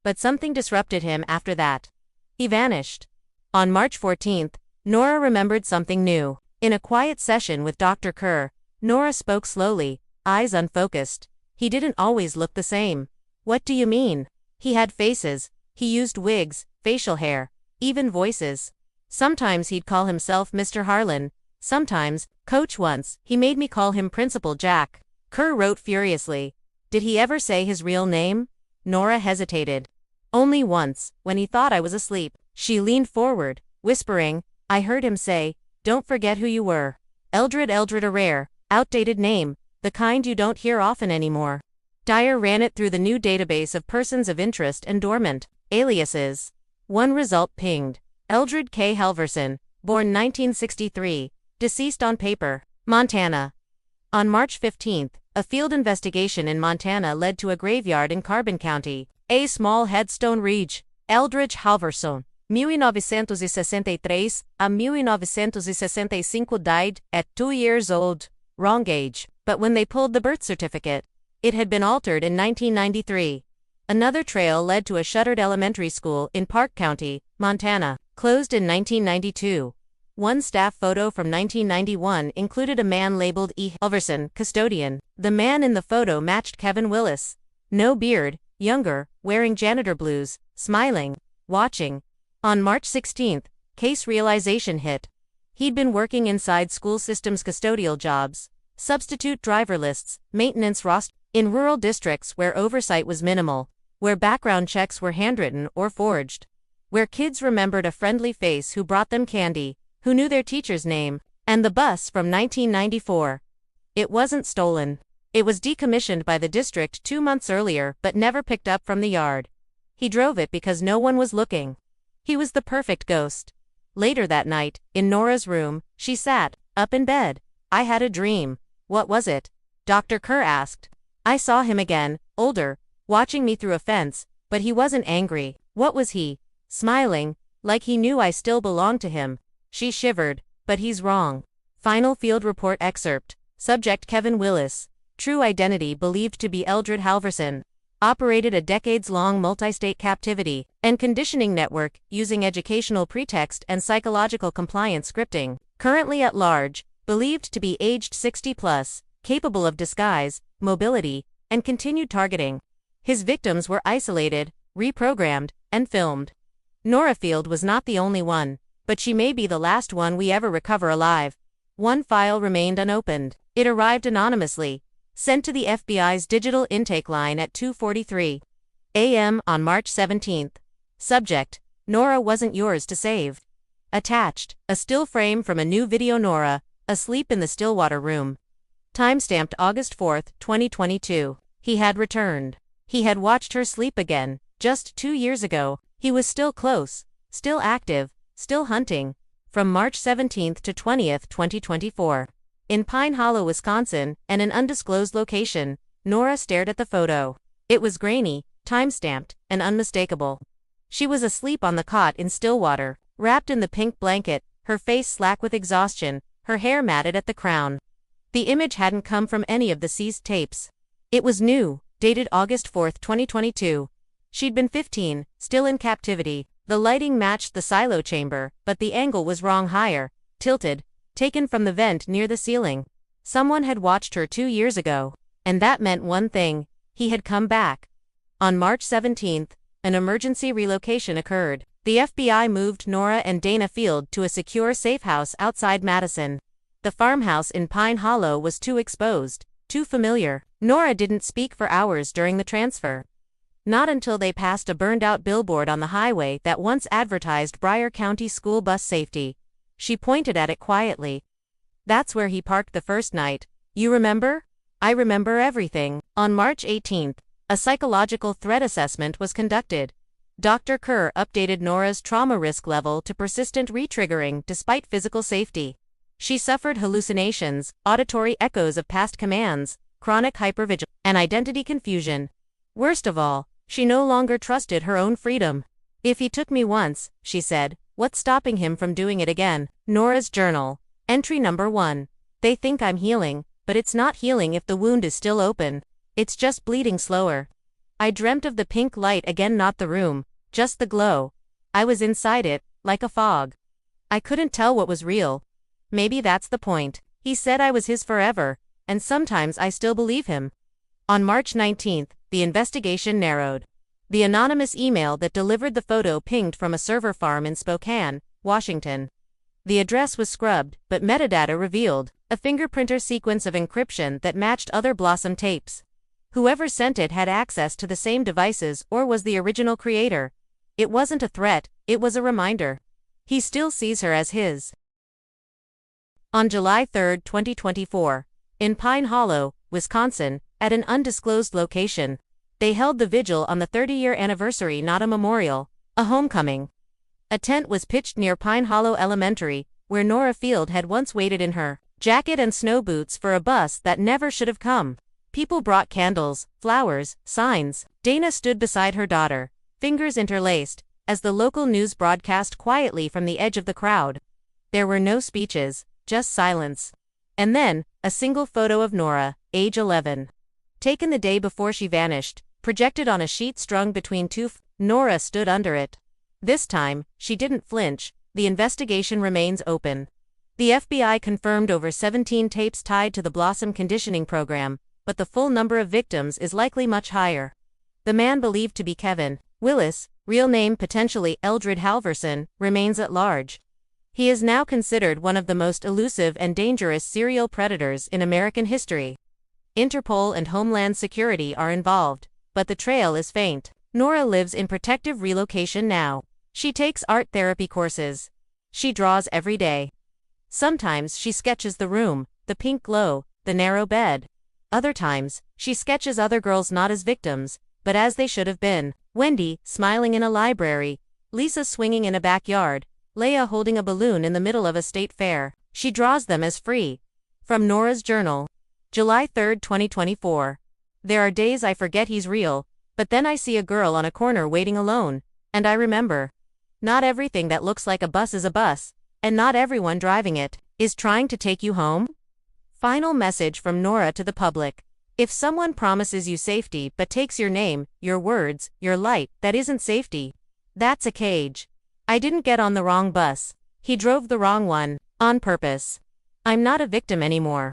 But something disrupted him after that. He vanished. On March 14, Nora remembered something new. In a quiet session with Dr. Kerr, Nora spoke slowly, eyes unfocused. He didn't always look the same. What do you mean? He had faces. He used wigs, facial hair, even voices. Sometimes he'd call himself Mr. Harlan. Sometimes, Coach. Once, he made me call him Principal Jack. Kerr wrote furiously. Did he ever say his real name? Nora hesitated. Only once, when he thought I was asleep. She leaned forward, whispering. I heard him say, "Don't forget who you were." Eldred. A rare, outdated name, the kind you don't hear often anymore. Dyer ran it through the new database of persons of interest and dormant aliases. One result pinged. Eldred K. Halverson, born 1963, deceased on paper, Montana. On March 15, a field investigation in Montana led to a graveyard in Carbon County. A small headstone reads, Eldridge Halverson, 1963 a 1965 died at 2 years old, wrong age, but when they pulled the birth certificate, it had been altered in 1993. Another trail led to a shuttered elementary school in Park County, Montana, closed in 1992. One staff photo from 1991 included a man labeled E. Halverson, custodian. The man in the photo matched Kevin Willis. No beard, younger, wearing janitor blues, smiling, watching. On March 16, case realization hit. He'd been working inside school systems custodial jobs, substitute driver lists, maintenance rosters, in rural districts where oversight was minimal, where background checks were handwritten or forged, where kids remembered a friendly face who brought them candy, who knew their teacher's name, and the bus from 1994. It wasn't stolen. It was decommissioned by the district 2 months earlier but never picked up from the yard. He drove it because no one was looking. He was the perfect ghost. Later that night, in Nora's room, she sat, up in bed. I had a dream. What was it? Dr. Kerr asked. I saw him again, older, watching me through a fence, but he wasn't angry. What was he? Smiling, like he knew I still belonged to him. She shivered, but he's wrong. Final field report excerpt. Subject Kevin Willis. True identity believed to be Eldred Halverson. Operated a decades-long multi-state captivity and conditioning network using educational pretext and psychological compliance scripting. Currently at large, believed to be aged 60+, capable of disguise, mobility, and continued targeting. His victims were isolated, reprogrammed, and filmed. Nora Field was not the only one, but she may be the last one we ever recover alive. One file remained unopened. It arrived anonymously, sent to the FBI's digital intake line at 2:43 a.m. on March 17. Subject: Nora wasn't yours to save. Attached, a still frame from a new video. Nora, asleep in the Stillwater room. Timestamped August 4, 2022. He had returned. He had watched her sleep again, just 2 years ago. He was still close, still active, still hunting. From March 17 to 20, 2024. In Pine Hollow, Wisconsin, and an undisclosed location, Nora stared at the photo. It was grainy, time-stamped, and unmistakable. She was asleep on the cot in Stillwater, wrapped in the pink blanket, her face slack with exhaustion, her hair matted at the crown. The image hadn't come from any of the seized tapes. It was new, dated August 4, 2022. She'd been 15, still in captivity. The lighting matched the silo chamber, but the angle was wrong, higher, tilted, taken from the vent near the ceiling. Someone had watched her 2 years ago. And that meant one thing: he had come back. On March 17, an emergency relocation occurred. The FBI moved Nora and Dana Field to a secure safe house outside Madison. The farmhouse in Pine Hollow was too exposed, too familiar. Nora didn't speak for hours during the transfer. Not until they passed a burned-out billboard on the highway that once advertised Bryan County school bus safety. She pointed at it quietly. "That's where he parked the first night. You remember?" "I remember everything." On March 18, a psychological threat assessment was conducted. Dr. Kerr updated Nora's trauma risk level to persistent retriggering despite physical safety. She suffered hallucinations, auditory echoes of past commands, chronic hypervigilance, and identity confusion. Worst of all, she no longer trusted her own freedom. "If he took me once," she said, "what's stopping him from doing it again?" Nora's journal. Entry number 1. "They think I'm healing, but it's not healing if the wound is still open. It's just bleeding slower. I dreamt of the pink light again, not the room, just the glow. I was inside it, like a fog. I couldn't tell what was real. Maybe that's the point. He said I was his forever, and sometimes I still believe him." On March 19, the investigation narrowed. The anonymous email that delivered the photo pinged from a server farm in Spokane, Washington. The address was scrubbed, but metadata revealed a fingerprinter sequence of encryption that matched other Blossom tapes. Whoever sent it had access to the same devices or was the original creator. It wasn't a threat, it was a reminder. He still sees her as his. On July 3, 2024, in Pine Hollow, Wisconsin, at an undisclosed location, they held the vigil on the 30-year anniversary, not a memorial, a homecoming. A tent was pitched near Pine Hollow Elementary, where Nora Field had once waited in her jacket and snow boots for a bus that never should have come. People brought candles, flowers, signs. Dana stood beside her daughter, fingers interlaced, as the local news broadcast quietly from the edge of the crowd. There were no speeches, just silence. And then, a single photo of Nora, age 11. Taken the day before she vanished, projected on a sheet strung between two. Nora stood under it. This time, she didn't flinch. The investigation remains open. The FBI confirmed over 17 tapes tied to the Blossom conditioning program, but the full number of victims is likely much higher. The man believed to be Kevin Willis, real name potentially Eldred Halverson, remains at large. He is now considered one of the most elusive and dangerous serial predators in American history. Interpol and Homeland Security are involved, but the trail is faint. Nora lives in protective relocation now. She takes art therapy courses. She draws every day. Sometimes she sketches the room, the pink glow, the narrow bed. Other times, she sketches other girls not as victims, but as they should have been. Wendy, smiling in a library. Lisa swinging in a backyard. Leah holding a balloon in the middle of a state fair. She draws them as free. From Nora's journal. July 3, 2024. There are days I forget he's real, but then I see a girl on a corner waiting alone, and I remember. Not everything that looks like a bus is a bus, and not everyone driving it is trying to take you home. Final message from Nora to the public. If someone promises you safety but takes your name, your words, your light, that isn't safety. That's a cage. I didn't get on the wrong bus. He drove the wrong one, on purpose. I'm not a victim anymore.